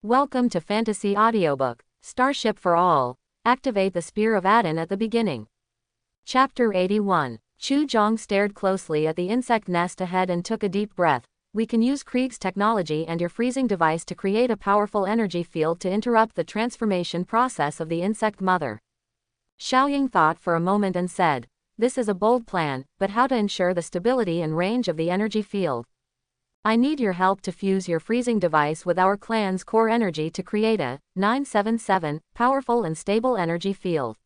Welcome to Fantasy Audiobook, Starship for All. Activate the Spear of Adon at the beginning. Chapter 81. Chu Zhang stared closely at the insect nest ahead and took a deep breath. We can use Krieg's technology and your freezing device to create a powerful energy field to interrupt the transformation process of the insect mother. Xiaoying thought for a moment and said, "This is a bold plan, but how to ensure the stability and range of the energy field? I need your help to fuse your freezing device with our clan's core energy to create a 977 powerful and stable energy field."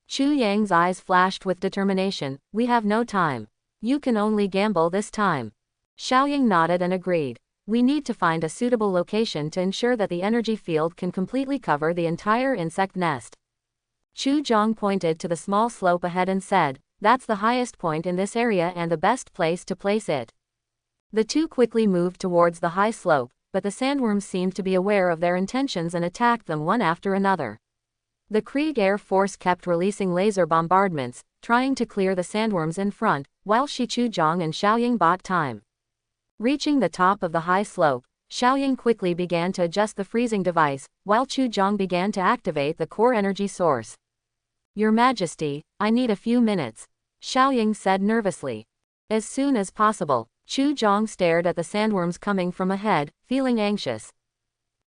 Chu Yang's eyes flashed with determination. "We have no time. You can only gamble this time." Xiaoying nodded and agreed. "We need to find a suitable location to ensure that the energy field can completely cover the entire insect nest." Chu Zhang pointed to the small slope ahead and said, "That's the highest point in this area and the best place to place it." The two quickly moved towards the high slope, but the sandworms seemed to be aware of their intentions and attacked them one after another. The Krieg Air Force kept releasing laser bombardments, trying to clear the sandworms in front, while Chu Zhang and Xiaoying bought time. Reaching the top of the high slope, Xiaoying quickly began to adjust the freezing device, while Chu Zhang began to activate the core energy source. "Your Majesty, I need a few minutes," Xiaoying said nervously. "As soon as possible." Chu Zhang stared at the sandworms coming from ahead, feeling anxious.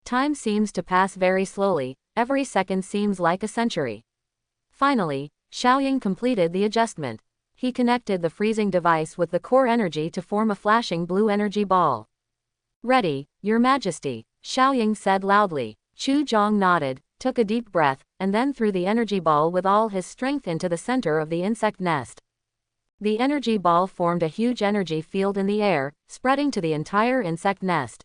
Time seems to pass very slowly, every second seems like a century. Finally, Xiaoying completed the adjustment. He connected the freezing device with the core energy to form a flashing blue energy ball. "Ready, Your Majesty," Xiaoying said loudly. Chu Zhang nodded, took a deep breath, and then threw the energy ball with all his strength into the center of the insect nest. The energy ball formed a huge energy field in the air, spreading to the entire insect nest.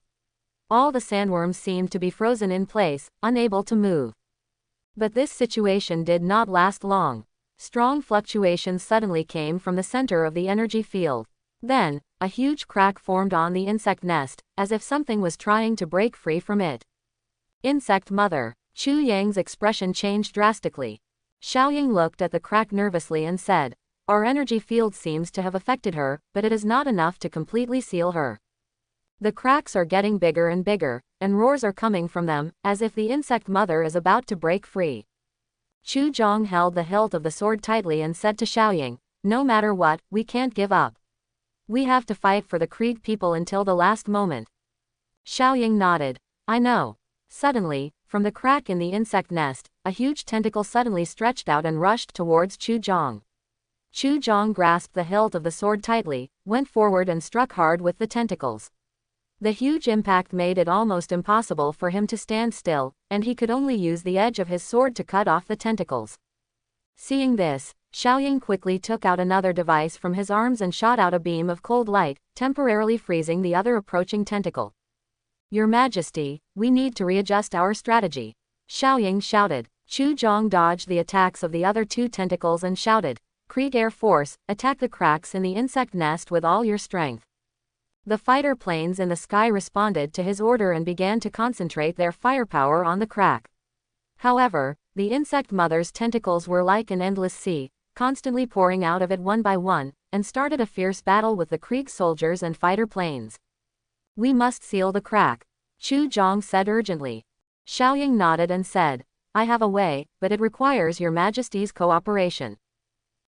All the sandworms seemed to be frozen in place, unable to move. But this situation did not last long. Strong fluctuations suddenly came from the center of the energy field. Then, a huge crack formed on the insect nest, as if something was trying to break free from it. "Insect mother." Chu Yang's expression changed drastically. Xiaoying looked at the crack nervously and said, "Our energy field seems to have affected her, but it is not enough to completely seal her. The cracks are getting bigger and bigger, and roars are coming from them, as if the insect mother is about to break free." Chu Zhang held the hilt of the sword tightly and said to Xiaoying, "No matter what, we can't give up. We have to fight for the Krieg people until the last moment." Xiaoying nodded. "I know." Suddenly, from the crack in the insect nest, a huge tentacle suddenly stretched out and rushed towards Chu Zhang. Chu Zhang grasped the hilt of the sword tightly, went forward and struck hard with the tentacles. The huge impact made it almost impossible for him to stand still, and he could only use the edge of his sword to cut off the tentacles. Seeing this, Xiaoying quickly took out another device from his arms and shot out a beam of cold light, temporarily freezing the other approaching tentacle. "Your Majesty, we need to readjust our strategy," Xiaoying shouted. Chu Zhang dodged the attacks of the other two tentacles and shouted, "Krieg Air Force, attack the cracks in the insect nest with all your strength." The fighter planes in the sky responded to his order and began to concentrate their firepower on the crack. However, the insect mother's tentacles were like an endless sea, constantly pouring out of it one by one, and started a fierce battle with the Krieg soldiers and fighter planes. "We must seal the crack," Chu Zhang said urgently. Xiaoying nodded and said, "I have a way, but it requires Your Majesty's cooperation."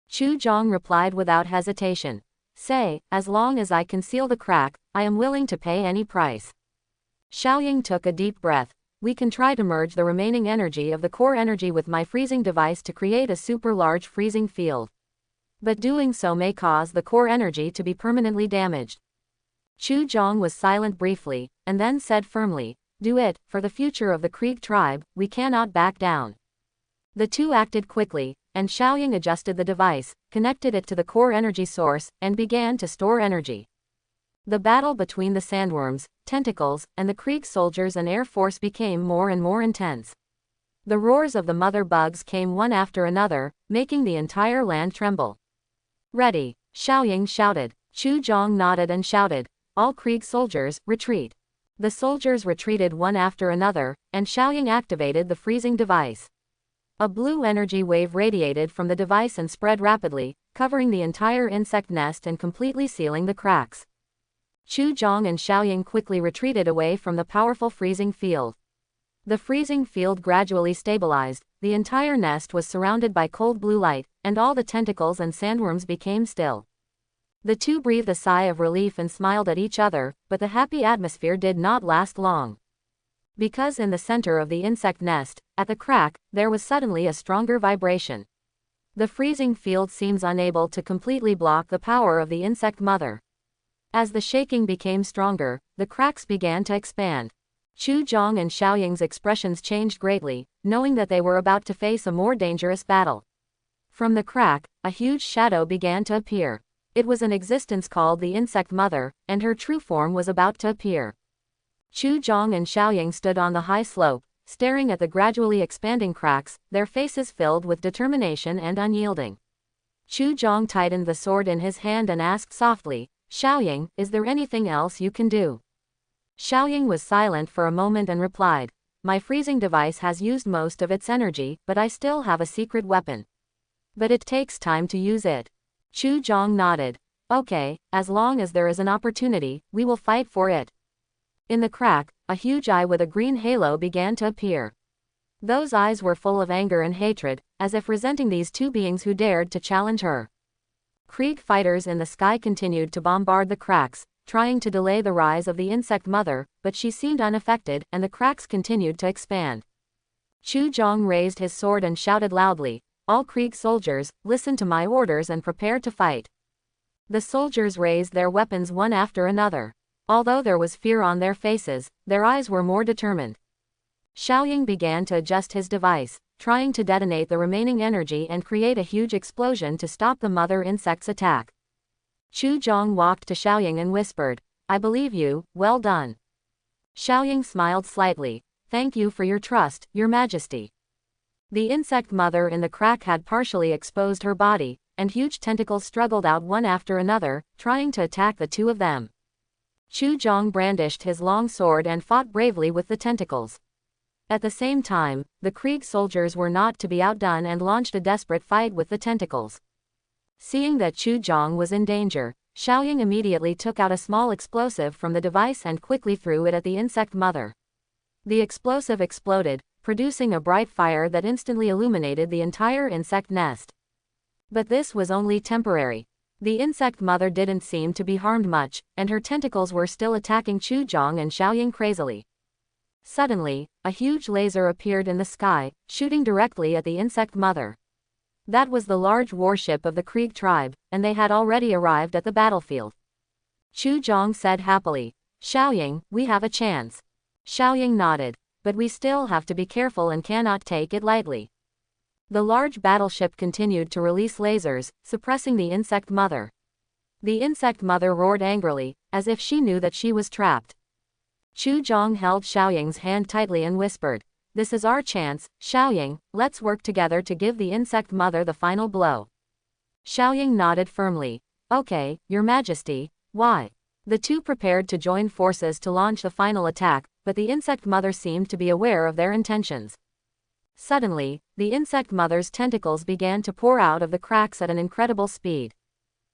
Chu Zhang replied without hesitation, "Say, as long as I can seal the crack, I am willing to pay any price." Xiaoying took a deep breath. "We can try to merge the remaining energy of the core energy with my freezing device to create a super large freezing field. But doing so may cause the core energy to be permanently damaged." Chu Zhang was silent briefly, and then said firmly, "Do it, for the future of the Krieg tribe, we cannot back down." The two acted quickly, and Xiaoying adjusted the device, connected it to the core energy source, and began to store energy. The battle between the sandworms, tentacles, and the Krieg soldiers and air force became more and more intense. The roars of the mother bugs came one after another, making the entire land tremble. "Ready," Xiaoying shouted. Chu Zhang nodded and shouted, "All Krieg soldiers, retreat." The soldiers retreated one after another, and Xiaoying activated the freezing device. A blue energy wave radiated from the device and spread rapidly, covering the entire insect nest and completely sealing the cracks. Chu Zhang and Xiaoying quickly retreated away from the powerful freezing field. The freezing field gradually stabilized, the entire nest was surrounded by cold blue light, and all the tentacles and sandworms became still. The two breathed a sigh of relief and smiled at each other, but the happy atmosphere did not last long. Because in the center of the insect nest, at the crack, there was suddenly a stronger vibration. The freezing field seems unable to completely block the power of the insect mother. As the shaking became stronger, the cracks began to expand. Chu Zhong and Xiaoying's expressions changed greatly, knowing that they were about to face a more dangerous battle. From the crack, a huge shadow began to appear. It was an existence called the insect mother, and her true form was about to appear. Chu Zhong and Xiaoying stood on the high slope, staring at the gradually expanding cracks, their faces filled with determination and unyielding. Chu Zhong tightened the sword in his hand and asked softly, "Xiaoying, is there anything else you can do?" Xiaoying was silent for a moment and replied, "My freezing device has used most of its energy, but I still have a secret weapon. But it takes time to use it." Chu Zhong nodded. "Okay, as long as there is an opportunity, we will fight for it." In the crack, a huge eye with a green halo began to appear. Those eyes were full of anger and hatred, as if resenting these two beings who dared to challenge her. Krieg fighters in the sky continued to bombard the cracks, trying to delay the rise of the insect mother, but she seemed unaffected, and the cracks continued to expand. Chu Zhong raised his sword and shouted loudly, "All Krieg soldiers, listen to my orders and prepare to fight." The soldiers raised their weapons one after another. Although there was fear on their faces, their eyes were more determined. Xiaoying began to adjust his device, trying to detonate the remaining energy and create a huge explosion to stop the mother insect's attack. Chu Zhong walked to Xiaoying and whispered, "I believe you, well done." Xiaoying smiled slightly, "Thank you for your trust, Your Majesty." The insect mother in the crack had partially exposed her body, and huge tentacles struggled out one after another, trying to attack the two of them. Chu Zhong brandished his long sword and fought bravely with the tentacles. At the same time, the Krieg soldiers were not to be outdone and launched a desperate fight with the tentacles. Seeing that Chu Zhong was in danger, Xiaoying immediately took out a small explosive from the device and quickly threw it at the insect mother. The explosive exploded, producing a bright fire that instantly illuminated the entire insect nest. But this was only temporary. The insect mother didn't seem to be harmed much, and her tentacles were still attacking Chu Zhong and Xiaoying crazily. Suddenly, a huge laser appeared in the sky, shooting directly at the insect mother. That was the large warship of the Krieg tribe, and they had already arrived at the battlefield. Chu Zhong said happily, "Xiaoying, we have a chance." Xiaoying nodded, "But we still have to be careful and cannot take it lightly." The large battleship continued to release lasers, suppressing the insect mother. The insect mother roared angrily, as if she knew that she was trapped. Chu Zhong held Xiaoying's hand tightly and whispered, "This is our chance, Xiaoying, let's work together to give the insect mother the final blow." Xiaoying nodded firmly, "Okay, Your Majesty, why?" The two prepared to join forces to launch the final attack, but the insect mother seemed to be aware of their intentions. Suddenly, the insect mother's tentacles began to pour out of the cracks at an incredible speed.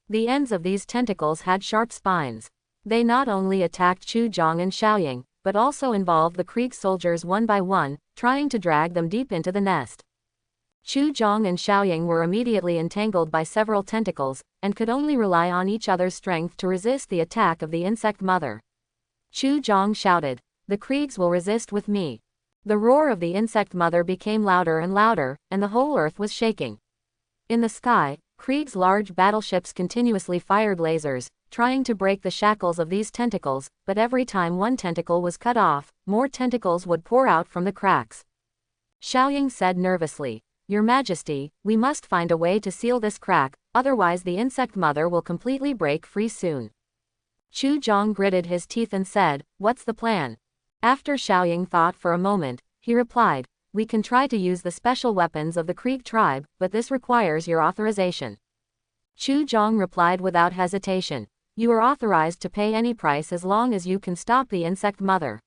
The ends of these tentacles had sharp spines. They not only attacked Chu Zhong and Xiaoying, but also involved the Krieg soldiers one by one, trying to drag them deep into the nest. Chu Zhong and Xiaoying were immediately entangled by several tentacles, and could only rely on each other's strength to resist the attack of the insect mother. Chu Zhong shouted, "The Kriegs will resist with me." The roar of the insect mother became louder and louder, and the whole earth was shaking. In the sky, Krieg's large battleships continuously fired lasers, trying to break the shackles of these tentacles, but every time one tentacle was cut off, more tentacles would pour out from the cracks. Xiaoying said nervously, "Your Majesty, we must find a way to seal this crack, otherwise the insect mother will completely break free soon." Chu Zhong gritted his teeth and said, "What's the plan?" After Xiaoying thought for a moment, he replied, "We can try to use the special weapons of the Krieg tribe, but this requires your authorization." Chu Zhong replied without hesitation, "You are authorized to pay any price as long as you can stop the insect mother."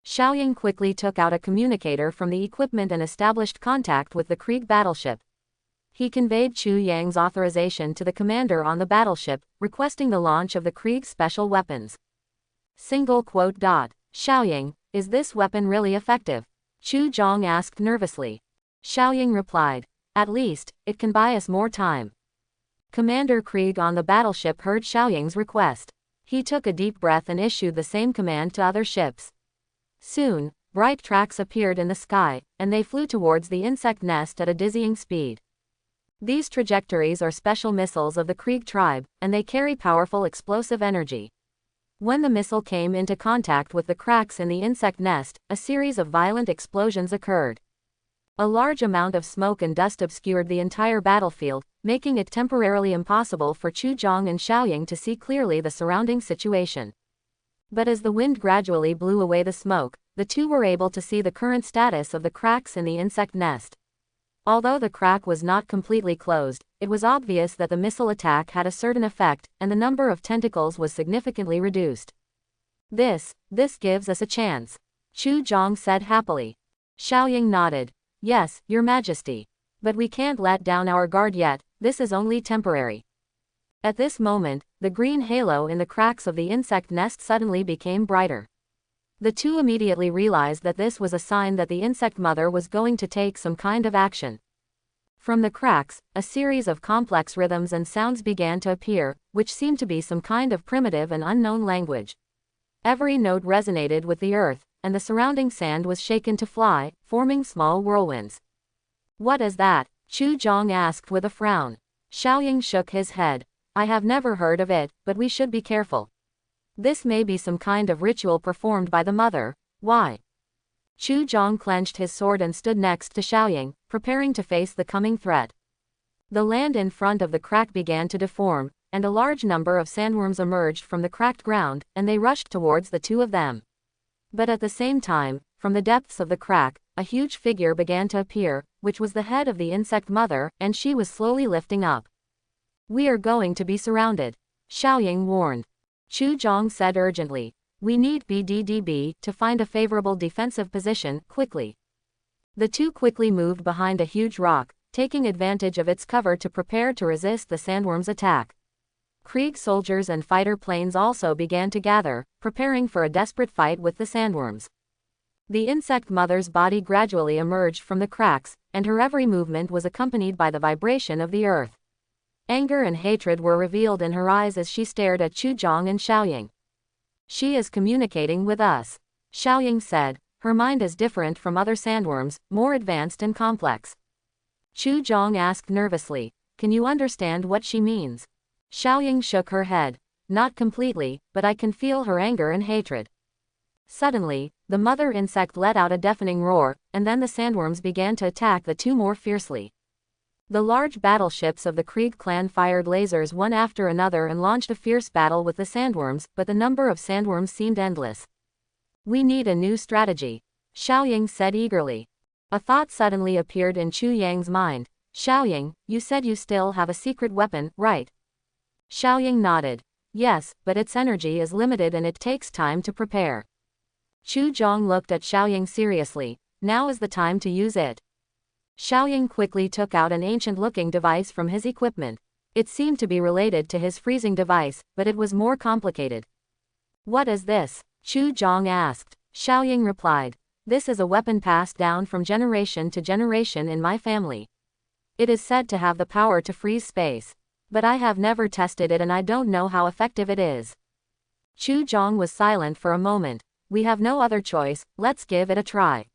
Xiaoying quickly took out a communicator from the equipment and established contact with the Krieg battleship. He conveyed Chu Yang's authorization to the commander on the battleship, requesting the launch of the Krieg special weapons. Xiaoying, is this weapon really effective? Chu Zhong asked nervously. Xiaoying replied. At least, it can buy us more time. Commander Krieg on the battleship heard Xiaoying's request. He took a deep breath and issued the same command to other ships. Soon, bright tracks appeared in the sky, and they flew towards the insect nest at a dizzying speed. These trajectories are special missiles of the Krieg tribe, and they carry powerful explosive energy. When the missile came into contact with the cracks in the insect nest, a series of violent explosions occurred. A large amount of smoke and dust obscured the entire battlefield, making it temporarily impossible for Chu Zhong and Xiaoying to see clearly the surrounding situation. But as the wind gradually blew away the smoke, the two were able to see the current status of the cracks in the insect nest. Although the crack was not completely closed, it was obvious that the missile attack had a certain effect, and the number of tentacles was significantly reduced. This gives us a chance, Chu Zhong said happily. Xiaoying nodded. Yes, Your Majesty. But we can't let down our guard yet, this is only temporary. At this moment, the green halo in the cracks of the insect nest suddenly became brighter. The two immediately realized that this was a sign that the insect mother was going to take some kind of action. From the cracks, a series of complex rhythms and sounds began to appear, which seemed to be some kind of primitive and unknown language. Every note resonated with the earth, and the surrounding sand was shaken to fly, forming small whirlwinds. What is that? Chu Zhong asked with a frown. Xiaoying shook his head. I have never heard of it, but we should be careful. This may be some kind of ritual performed by the mother. Why? Chu Zhong clenched his sword and stood next to Xiaoying, preparing to face the coming threat. The land in front of the crack began to deform, and a large number of sandworms emerged from the cracked ground, and they rushed towards the two of them. But at the same time, from the depths of the crack, a huge figure began to appear, which was the head of the insect mother, and she was slowly lifting up. We are going to be surrounded, Xiaoying warned. Chu Zhong said urgently. We need BDDB to find a favorable defensive position, quickly. The two quickly moved behind a huge rock, taking advantage of its cover to prepare to resist the sandworm's attack. Krieg soldiers and fighter planes also began to gather, preparing for a desperate fight with the sandworms. The insect mother's body gradually emerged from the cracks, and her every movement was accompanied by the vibration of the earth. Anger and hatred were revealed in her eyes as she stared at Chu Zhong and Xiaoying. She is communicating with us, Xiaoying said. Her mind is different from other sandworms, more advanced and complex. Chu Zhong asked nervously. Can you understand what she means? Xiaoying shook her head. Not completely, but I can feel her anger and hatred. Suddenly, the mother insect let out a deafening roar, and then the sandworms began to attack the two more fiercely. The large battleships of the Krieg clan fired lasers one after another and launched a fierce battle with the sandworms, but the number of sandworms seemed endless. We need a new strategy, Xiaoying said eagerly. A thought suddenly appeared in Chu Yang's mind. Xiaoying, you said you still have a secret weapon, right? Xiaoying nodded. Yes, but its energy is limited and it takes time to prepare. Chu Zhong looked at Xiaoying seriously. Now is the time to use it. Xiaoying quickly took out an ancient-looking device from his equipment. It seemed to be related to his freezing device, but it was more complicated. What is this? Chu Zhong asked. Xiaoying replied. This is a weapon passed down from generation to generation in my family. It is said to have the power to freeze space. But I have never tested it and I don't know how effective it is. Chu Zhong was silent for a moment. We have no other choice, let's give it a try.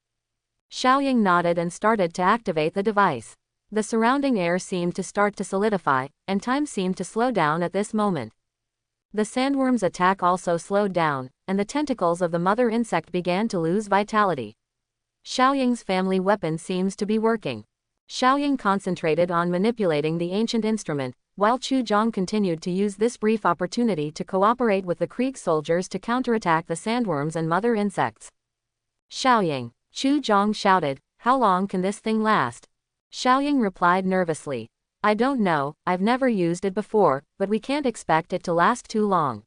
Xiaoying nodded and started to activate the device. The surrounding air seemed to start to solidify, and time seemed to slow down at this moment. The sandworm's attack also slowed down, and the tentacles of the mother insect began to lose vitality. Xiaoying's family weapon seems to be working. Xiaoying concentrated on manipulating the ancient instrument, while Chu Zhong continued to use this brief opportunity to cooperate with the Krieg soldiers to counterattack the sandworms and mother insects. Xiaoying, Chu Zhong shouted, how long can this thing last? Xiaoying replied nervously. I don't know, I've never used it before, but we can't expect it to last too long.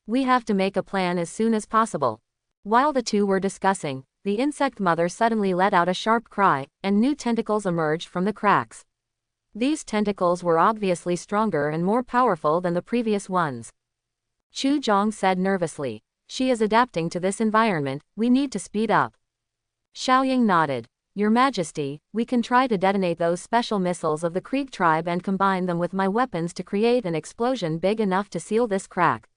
We have to make a plan as soon as possible. While the two were discussing, the insect mother suddenly let out a sharp cry, and new tentacles emerged from the cracks. These tentacles were obviously stronger and more powerful than the previous ones. Chu Zhong said nervously. She is adapting to this environment, we need to speed up. Xiaoying nodded. Your Majesty, we can try to detonate those special missiles of the Krieg tribe and combine them with my weapons to create an explosion big enough to seal this crack.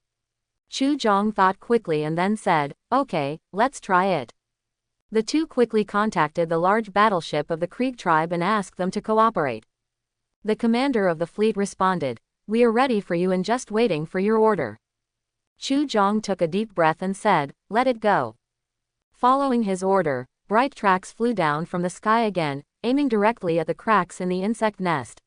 Chu Zhong thought quickly and then said, okay, let's try it. The two quickly contacted the large battleship of the Krieg tribe and asked them to cooperate. The commander of the fleet responded, we are ready for you and just waiting for your order. Chu Zhong took a deep breath and said, let it go. Following his order, bright tracks flew down from the sky again, aiming directly at the cracks in the insect nest.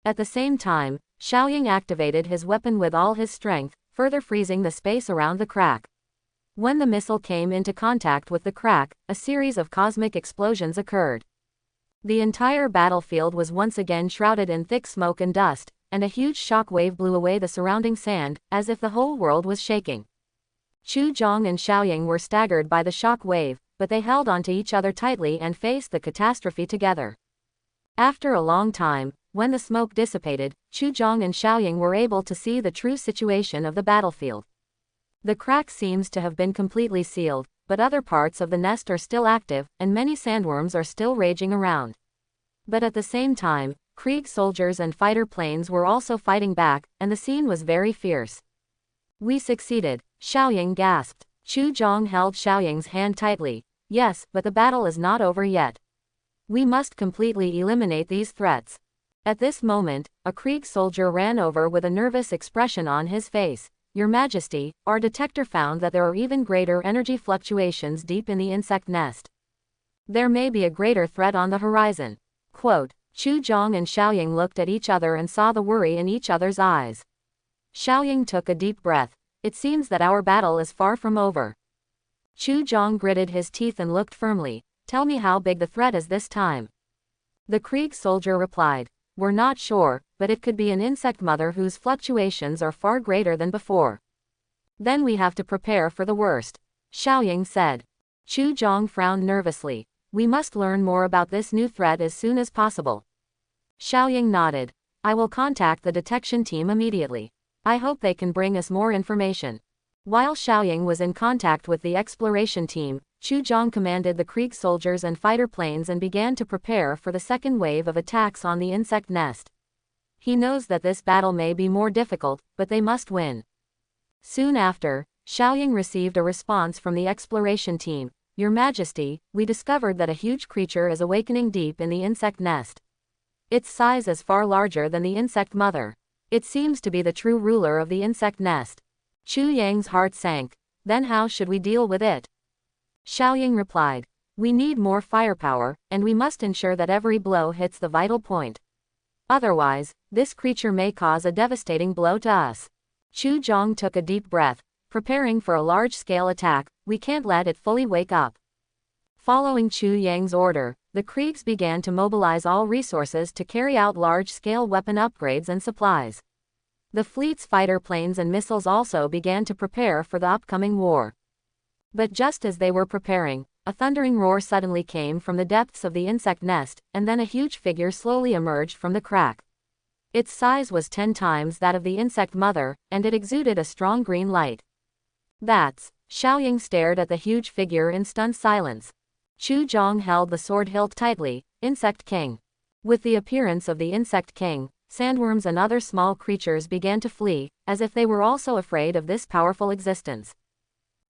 At the same time, Xiaoying activated his weapon with all his strength, further freezing the space around the crack. When the missile came into contact with the crack, a series of cosmic explosions occurred. The entire battlefield was once again shrouded in thick smoke and dust, and a huge shock wave blew away the surrounding sand, as if the whole world was shaking. Chu Zhong and Xiaoying were staggered by the shock wave, but they held onto each other tightly and faced the catastrophe together. After a long time, when the smoke dissipated, Chu Zhong and Xiaoying were able to see the true situation of the battlefield. The crack seems to have been completely sealed, but other parts of the nest are still active, and many sandworms are still raging around. But at the same time, Krieg soldiers and fighter planes were also fighting back, and the scene was very fierce. We succeeded, Xiaoying gasped. Chu Zhong held Xiaoying's hand tightly. Yes, but the battle is not over yet. We must completely eliminate these threats. At this moment, a Krieg soldier ran over with a nervous expression on his face. Your Majesty, our detector found that there are even greater energy fluctuations deep in the insect nest. There may be a greater threat on the horizon. Quote, Chu Zhong and Xiaoying looked at each other and saw the worry in each other's eyes. Xiaoying took a deep breath. It seems that our battle is far from over. Chu Zhong gritted his teeth and looked firmly. Tell me how big the threat is this time. The Krieg soldier replied. We're not sure, but it could be an insect mother whose fluctuations are far greater than before. Then we have to prepare for the worst, Xiaoying said. Chu Zhong frowned nervously. We must learn more about this new threat as soon as possible. Xiaoying nodded. I will contact the detection team immediately. I hope they can bring us more information. While Xiaoying was in contact with the exploration team, Chu Zhong commanded the Krieg soldiers and fighter planes and began to prepare for the second wave of attacks on the insect nest. He knows that this battle may be more difficult, but they must win. Soon after, Xiaoying received a response from the exploration team. Your Majesty, we discovered that a huge creature is awakening deep in the insect nest. Its size is far larger than the insect mother. It seems to be the true ruler of the insect nest. Chu Yang's heart sank. Then how should we deal with it? Xiaoying replied. We need more firepower, and we must ensure that every blow hits the vital point. Otherwise, this creature may cause a devastating blow to us. Chu Zhong took a deep breath. Preparing for a large-scale attack, we can't let it fully wake up. Following Chu Yang's order, the Kriegs began to mobilize all resources to carry out large-scale weapon upgrades and supplies. The fleet's fighter planes and missiles also began to prepare for the upcoming war. But just as they were preparing, a thundering roar suddenly came from the depths of the insect nest, and then a huge figure slowly emerged from the crack. Its size was 10 times that of the insect mother, and it exuded a strong green light. That's... Xiaoying stared at the huge figure in stunned silence. Chu Zhong held the sword hilt tightly. Insect King. With the appearance of the Insect King, sandworms and other small creatures began to flee, as if they were also afraid of this powerful existence.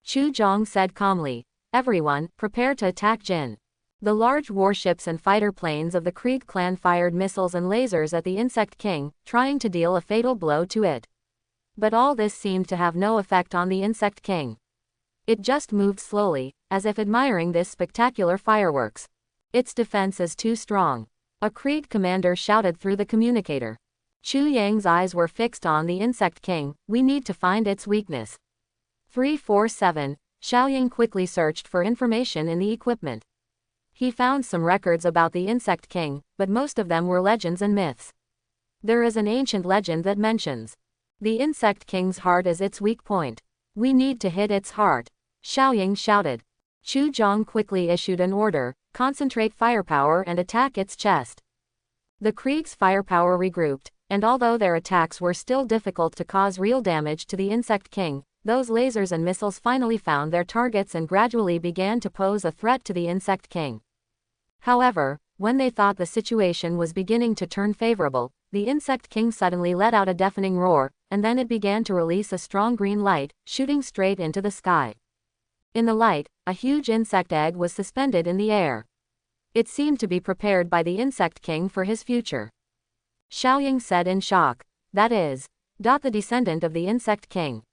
Chu Zhong said calmly, everyone, prepare to attack Jin. The large warships and fighter planes of the Krieg clan fired missiles and lasers at the Insect King, trying to deal a fatal blow to it. But all this seemed to have no effect on the Insect King. It just moved slowly, as if admiring this spectacular fireworks. Its defense is too strong. A Krieg commander shouted through the communicator. Chu Yang's eyes were fixed on the Insect King. We need to find its weakness. 347. Xiaoying quickly searched for information in the equipment. He found some records about the Insect King, but most of them were legends and myths. There is an ancient legend that mentions the Insect King's heart is its weak point. We need to hit its heart. Xiaoying shouted. Chu Zhong quickly issued an order, concentrate firepower and attack its chest. The Krieg's firepower regrouped, and although their attacks were still difficult to cause real damage to the Insect King, those lasers and missiles finally found their targets and gradually began to pose a threat to the Insect King. However, when they thought the situation was beginning to turn favorable, the Insect King suddenly let out a deafening roar, and then it began to release a strong green light, shooting straight into the sky. In the light, a huge insect egg was suspended in the air. It seemed to be prepared by the Insect King for his future. Xiaoying said in shock. That is, the descendant of the Insect King.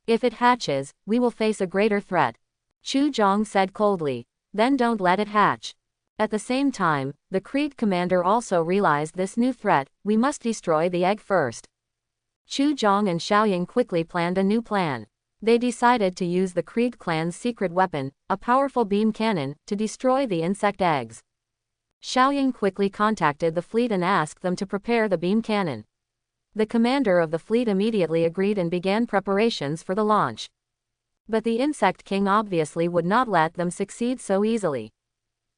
If it hatches, we will face a greater threat. Chu Zhong said coldly. Then don't let it hatch. At the same time, the Krieg commander also realized this new threat. We must destroy the egg first. Chu Zhong and Xiaoying quickly planned a new plan. They decided to use the Krieg clan's secret weapon, a powerful beam cannon, to destroy the insect eggs. Xiaoying quickly contacted the fleet and asked them to prepare the beam cannon. The commander of the fleet immediately agreed and began preparations for the launch. But the Insect King obviously would not let them succeed so easily.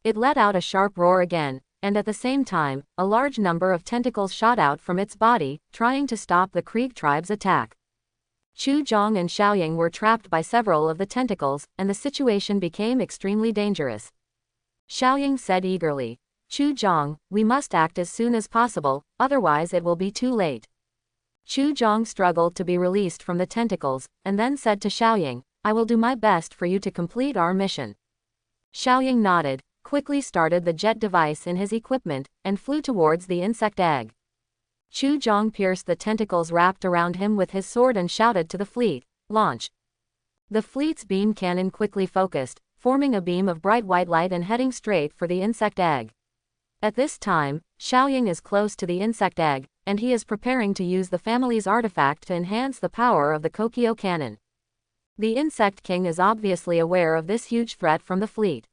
It let out a sharp roar again, and at the same time, a large number of tentacles shot out from its body, trying to stop the Krieg tribe's attack. Chu Zhong and Xiaoying were trapped by several of the tentacles, and the situation became extremely dangerous. Xiaoying said eagerly, Chu Zhong, we must act as soon as possible, otherwise it will be too late. Chu Zhong struggled to be released from the tentacles, and then said to Xiaoying, I will do my best for you to complete our mission. Xiaoying nodded, quickly started the jet device in his equipment, and flew towards the insect egg. Chu Zhong pierced the tentacles wrapped around him with his sword and shouted to the fleet, launch. The fleet's beam cannon quickly focused, forming a beam of bright white light and heading straight for the insect egg. At this time, Xiaoying is close to the insect egg, and he is preparing to use the family's artifact to enhance the power of the Kokyo cannon. The Insect King is obviously aware of this huge threat from the fleet.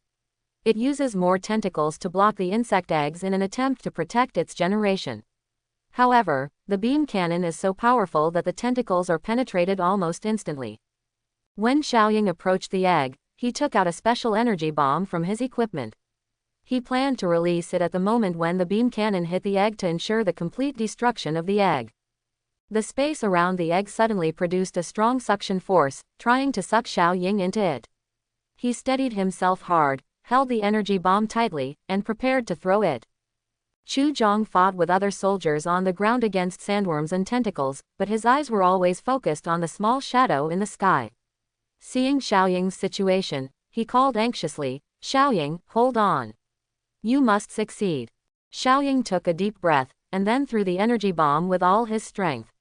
It uses more tentacles to block the insect eggs in an attempt to protect its generation. However, the beam cannon is so powerful that the tentacles are penetrated almost instantly. When Xiaoying approached the egg, he took out a special energy bomb from his equipment. He planned to release it at the moment when the beam cannon hit the egg to ensure the complete destruction of the egg. The space around the egg suddenly produced a strong suction force, trying to suck Xiaoying into it. He steadied himself hard, held the energy bomb tightly, and prepared to throw it. Chu Zhong fought with other soldiers on the ground against sandworms and tentacles, but his eyes were always focused on the small shadow in the sky. Seeing Xiaoying's situation, he called anxiously, Xiaoying, hold on. You must succeed. Xiaoying took a deep breath, and then threw the energy bomb with all his strength.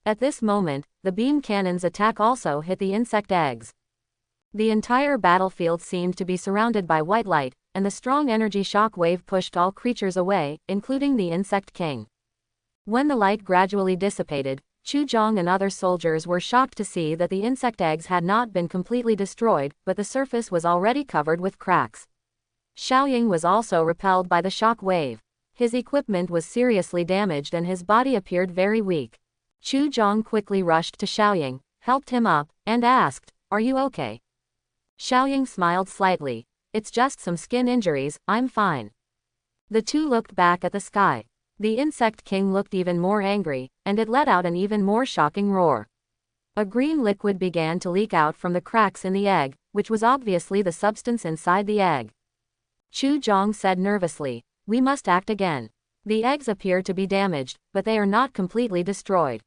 At this moment, the beam cannon's attack also hit the insect eggs. The entire battlefield seemed to be surrounded by white light, and the strong energy shock wave pushed all creatures away, including the Insect King. When the light gradually dissipated, Chu Zhong and other soldiers were shocked to see that the insect eggs had not been completely destroyed, but the surface was already covered with cracks. Xiaoying was also repelled by the shock wave. His equipment was seriously damaged and his body appeared very weak. Chu Zhong quickly rushed to Xiaoying, helped him up, and asked, Are you okay? Xiaoying smiled slightly. It's just some skin injuries, I'm fine. The two looked back at the sky. The Insect King looked even more angry, and it let out an even more shocking roar. A green liquid began to leak out from the cracks in the egg, which was obviously the substance inside the egg. Chu Zhong said nervously, We must act again. The eggs appear to be damaged, but they are not completely destroyed.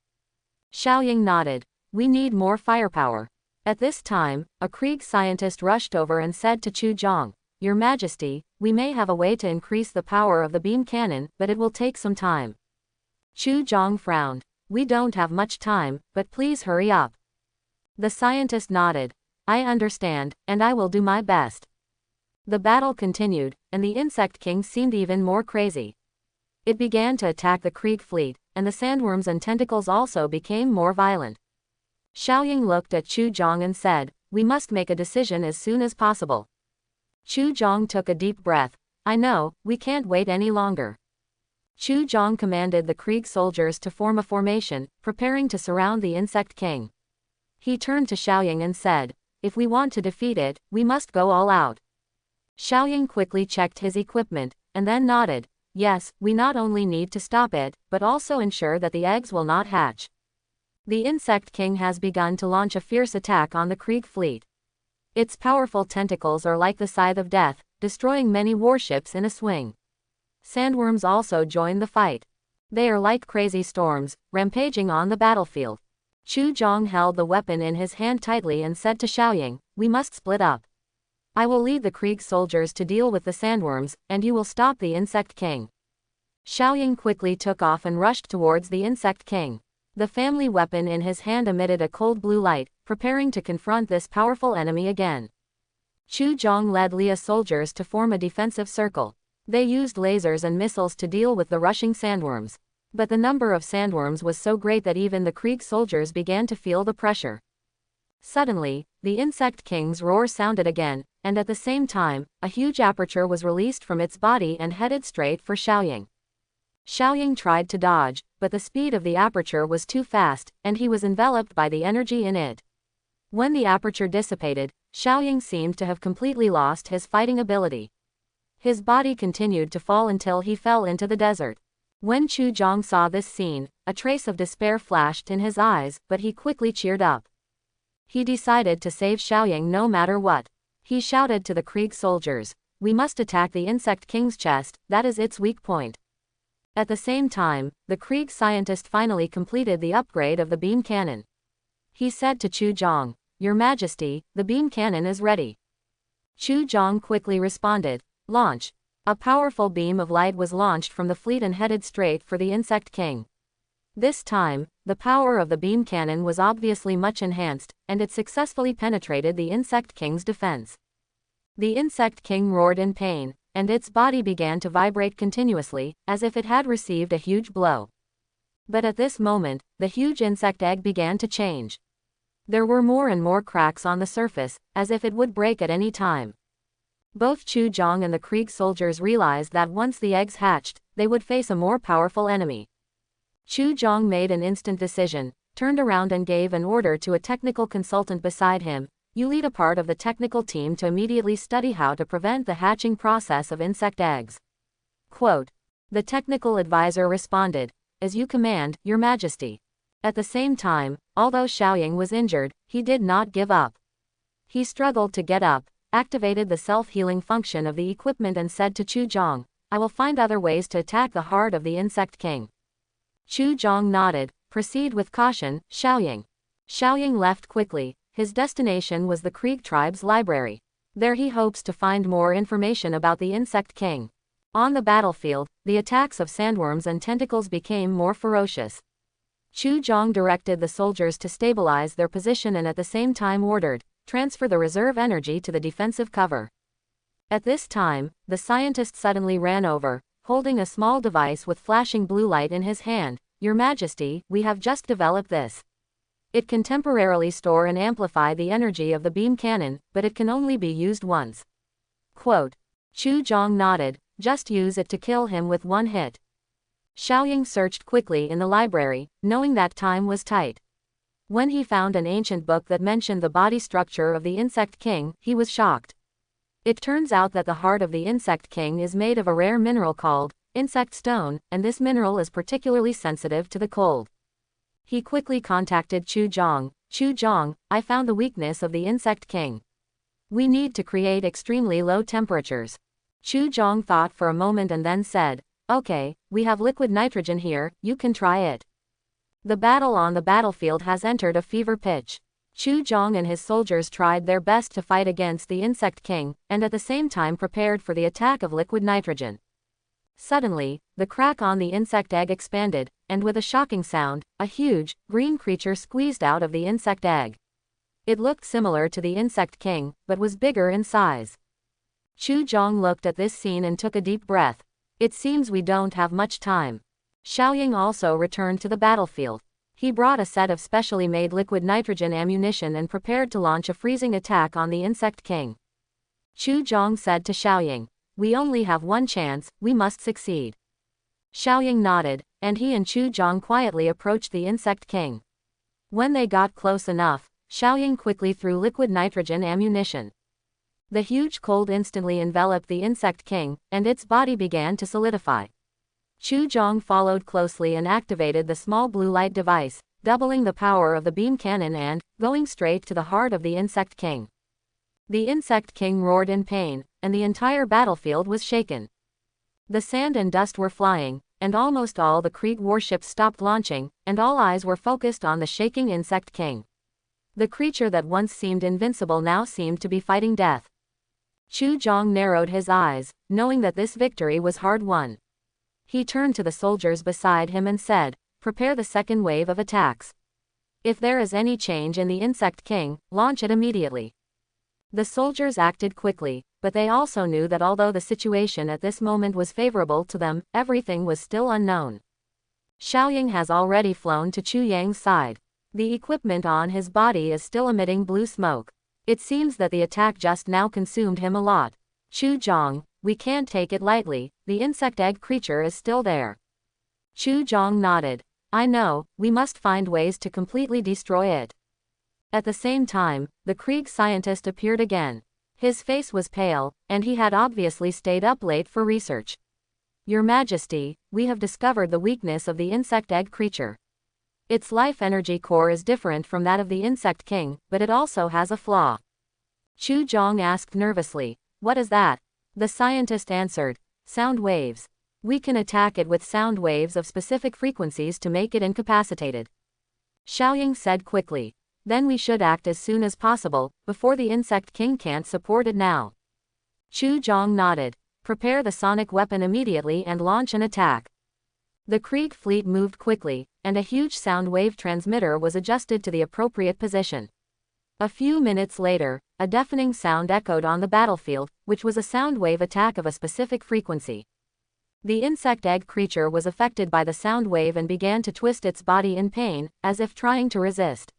Xiaoying nodded. We need more firepower. At this time, a Krieg scientist rushed over and said to Chu Zhong, Your Majesty, we may have a way to increase the power of the beam cannon, but it will take some time. Chu Zhong frowned. We don't have much time, but please hurry up. The scientist nodded. I understand, and I will do my best. The battle continued, and the Insect King seemed even more crazy. It began to attack the Krieg fleet, and the sandworms and tentacles also became more violent. Xiaoying looked at Chu Zhong and said, We must make a decision as soon as possible. Chu Zhong took a deep breath. I know, we can't wait any longer. Chu Zhong commanded the Krieg soldiers to form a formation, preparing to surround the Insect King. He turned to Xiaoying and said, If we want to defeat it, we must go all out. Xiaoying quickly checked his equipment, and then nodded. Yes, we not only need to stop it, but also ensure that the eggs will not hatch. The Insect King has begun to launch a fierce attack on the Krieg fleet. Its powerful tentacles are like the scythe of death, destroying many warships in a swing. Sandworms also join the fight. They are like crazy storms, rampaging on the battlefield. Chu Zhong held the weapon in his hand tightly and said to Xiaoying, "We must split up. I will lead the Krieg soldiers to deal with the sandworms, and you will stop the Insect King." Xiaoying quickly took off and rushed towards the Insect King. The family weapon in his hand emitted a cold blue light, preparing to confront this powerful enemy again. Chu Zhong led Lia's soldiers to form a defensive circle. They used lasers and missiles to deal with the rushing sandworms. But the number of sandworms was so great that even the Krieg soldiers began to feel the pressure. Suddenly, the Insect King's roar sounded again, and at the same time, a huge aperture was released from its body and headed straight for Xiaoying. Xiaoying tried to dodge, but the speed of the aperture was too fast, and he was enveloped by the energy in it. When the aperture dissipated, Xiaoying seemed to have completely lost his fighting ability. His body continued to fall until he fell into the desert. When Chu Zhong saw this scene, a trace of despair flashed in his eyes, but he quickly cheered up. He decided to save Xiaoying no matter what. He shouted to the Krieg soldiers, "We must attack the Insect King's chest, that is its weak point." At the same time, the Krieg scientist finally completed the upgrade of the beam cannon. He said to Chu Zhong, "Your Majesty, the beam cannon is ready." Chu Zhong quickly responded, "Launch." A powerful beam of light was launched from the fleet and headed straight for the Insect King. This time, the power of the beam cannon was obviously much enhanced, and it successfully penetrated the Insect King's defense. The Insect King roared in pain, and its body began to vibrate continuously, as if it had received a huge blow. But at this moment, the huge insect egg began to change. There were more and more cracks on the surface, as if it would break at any time. Both Chu Zhong and the Krieg soldiers realized that once the eggs hatched, they would face a more powerful enemy. Chu Zhong made an instant decision, turned around and gave an order to a technical consultant beside him, "You lead a part of the technical team to immediately study how to prevent the hatching process of insect eggs." Quote. The technical advisor responded, "As you command, Your Majesty." At the same time, although Xiaoying was injured, he did not give up. He struggled to get up, activated the self-healing function of the equipment and said to Chu Zhong, "I will find other ways to attack the heart of the Insect King." Chu Zhong nodded, "Proceed with caution, Xiaoying." Xiaoying left quickly. His destination was the Krieg tribe's library. There he hopes to find more information about the Insect King. On the battlefield, the attacks of sandworms and tentacles became more ferocious. Chu Zhong directed the soldiers to stabilize their position and at the same time ordered, "Transfer the reserve energy to the defensive cover." At this time, the scientist suddenly ran over, holding a small device with flashing blue light in his hand. "Your Majesty, we have just developed this. It can temporarily store and amplify the energy of the beam cannon, but it can only be used once." Quote. Chu Zhong nodded, "Just use it to kill him with one hit." Xiaoying searched quickly in the library, knowing that time was tight. When he found an ancient book that mentioned the body structure of the Insect King, he was shocked. It turns out that the heart of the Insect King is made of a rare mineral called insect stone, and this mineral is particularly sensitive to the cold. He quickly contacted Chu Zhong. "Chu Zhong, I found the weakness of the Insect King. We need to create extremely low temperatures." Chu Zhong thought for a moment and then said, "Okay, we have liquid nitrogen here, you can try it." The battle on the battlefield has entered a fever pitch. Chu Zhong and his soldiers tried their best to fight against the Insect King, and at the same time prepared for the attack of liquid nitrogen. Suddenly, the crack on the insect egg expanded, and with a shocking sound, a huge, green creature squeezed out of the insect egg. It looked similar to the Insect King, but was bigger in size. Chu Zhong looked at this scene and took a deep breath. "It seems we don't have much time." Xiaoying also returned to the battlefield. He brought a set of specially made liquid nitrogen ammunition and prepared to launch a freezing attack on the Insect King. Chu Zhong said to Xiaoying, "We only have one chance, we must succeed." Xiaoying nodded, and he and Chu Zhong quietly approached the Insect King. When they got close enough, Xiaoying quickly threw liquid nitrogen ammunition. The huge cold instantly enveloped the Insect King, and its body began to solidify. Chu Zhong followed closely and activated the small blue light device, doubling the power of the beam cannon and going straight to the heart of the Insect King. The Insect King roared in pain, and the entire battlefield was shaken. The sand and dust were flying, and almost all the Krieg warships stopped launching, and all eyes were focused on the shaking Insect King. The creature that once seemed invincible now seemed to be fighting death. Chu Jong narrowed his eyes, knowing that this victory was hard won. He turned to the soldiers beside him and said, "Prepare the second wave of attacks. If there is any change in the Insect King, launch it immediately." The soldiers acted quickly, but they also knew that although the situation at this moment was favorable to them, everything was still unknown. Xiaoying has already flown to Chu Yang's side. The equipment on his body is still emitting blue smoke. It seems that the attack just now consumed him a lot. Chu Jong, we can't take it lightly, the insect egg creature is still there. Chu Jong nodded. I know, we must find ways to completely destroy it. At the same time, the Krieg scientist appeared again. His face was pale, and he had obviously stayed up late for research. Your Majesty, we have discovered the weakness of the insect egg creature. Its life energy core is different from that of the Insect King, but it also has a flaw. Chu Jong asked nervously, "What is that?" The scientist answered, "Sound waves. We can attack it with sound waves of specific frequencies to make it incapacitated." Xiaoying said quickly, "Then we should act as soon as possible, before the Insect King can't support it now." Chu Jong nodded. "Prepare the sonic weapon immediately and launch an attack." The Krieg fleet moved quickly, and a huge sound wave transmitter was adjusted to the appropriate position. A few minutes later, a deafening sound echoed on the battlefield, which was a sound wave attack of a specific frequency. The insect egg creature was affected by the sound wave and began to twist its body in pain, as if trying to resist.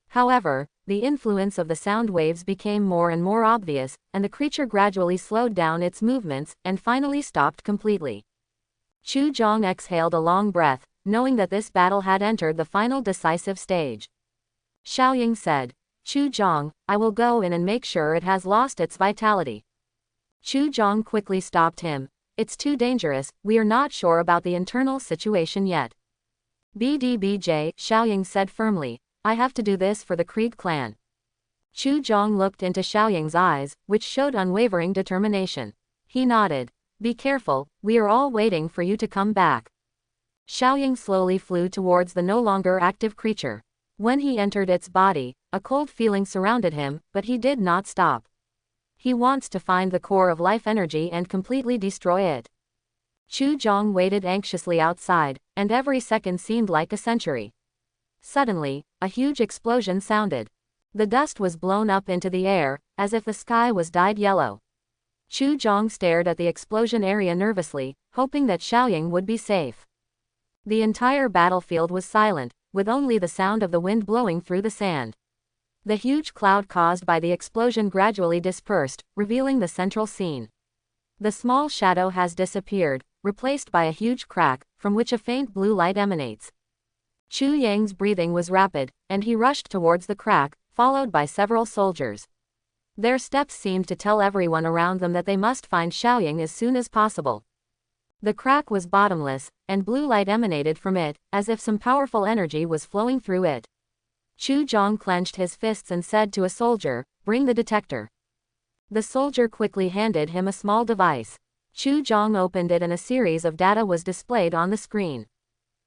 However, the influence of the sound waves became more and more obvious, and the creature gradually slowed down its movements, and finally stopped completely. Chu Jong exhaled a long breath, knowing that this battle had entered the final decisive stage. Xiaoying said, "Chu Jong, I will go in and make sure it has lost its vitality." Chu Jong quickly stopped him. "It's too dangerous, we are not sure about the internal situation yet." "BDBJ," Xiaoying said firmly, "I have to do this for the Krieg clan." Chu Jong looked into Xiaoying's eyes, which showed unwavering determination. He nodded. "Be careful, we are all waiting for you to come back." Xiaoying slowly flew towards the no longer active creature. When he entered its body, a cold feeling surrounded him, but he did not stop. He wants to find the core of life energy and completely destroy it. Chu Jong waited anxiously outside, and every second seemed like a century. Suddenly, a huge explosion sounded. The dust was blown up into the air, as if the sky was dyed yellow. Chu Jong stared at the explosion area nervously, hoping that Xiaoying would be safe. The entire battlefield was silent, with only the sound of the wind blowing through the sand. The huge cloud caused by the explosion gradually dispersed, revealing the central scene. The small shadow has disappeared, replaced by a huge crack, from which a faint blue light emanates. Chu Yang's breathing was rapid, and he rushed towards the crack, followed by several soldiers. Their steps seemed to tell everyone around them that they must find Xiaoying as soon as possible. The crack was bottomless, and blue light emanated from it, as if some powerful energy was flowing through it. Chu Jong clenched his fists and said to a soldier, "Bring the detector." The soldier quickly handed him a small device. Chu Jong opened it and a series of data was displayed on the screen.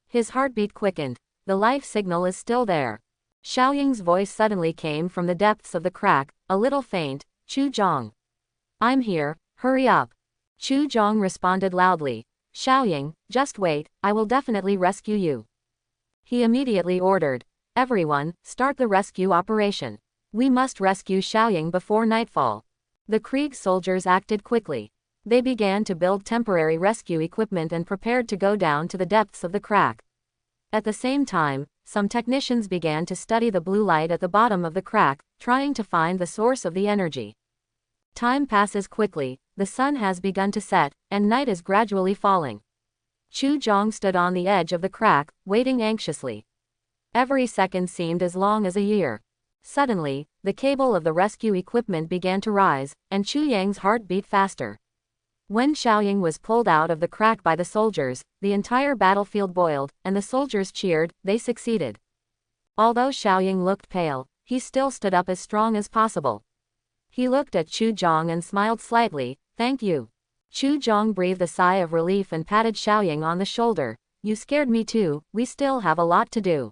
His heartbeat quickened. The life signal is still there. Xiaoying's voice suddenly came from the depths of the crack, a little faint, "Chu Jong. I'm here, hurry up." Chu Jong responded loudly, "Xiaoying, just wait, I will definitely rescue you." He immediately ordered, "Everyone, start the rescue operation. We must rescue Xiaoying before nightfall." The Krieg soldiers acted quickly. They began to build temporary rescue equipment and prepared to go down to the depths of the crack. At the same time, some technicians began to study the blue light at the bottom of the crack, trying to find the source of the energy. Time passes quickly, the sun has begun to set, and night is gradually falling. Chu Jong stood on the edge of the crack, waiting anxiously. Every second seemed as long as a year. Suddenly, the cable of the rescue equipment began to rise, and Chu Yang's heart beat faster. When Xiaoying was pulled out of the crack by the soldiers, the entire battlefield boiled, and the soldiers cheered, they succeeded. Although Xiaoying looked pale, he still stood up as strong as possible. He looked at Chu Zhong and smiled slightly. Thank you. Chu Zhong breathed a sigh of relief and patted Xiaoying on the shoulder. You scared me too, we still have a lot to do.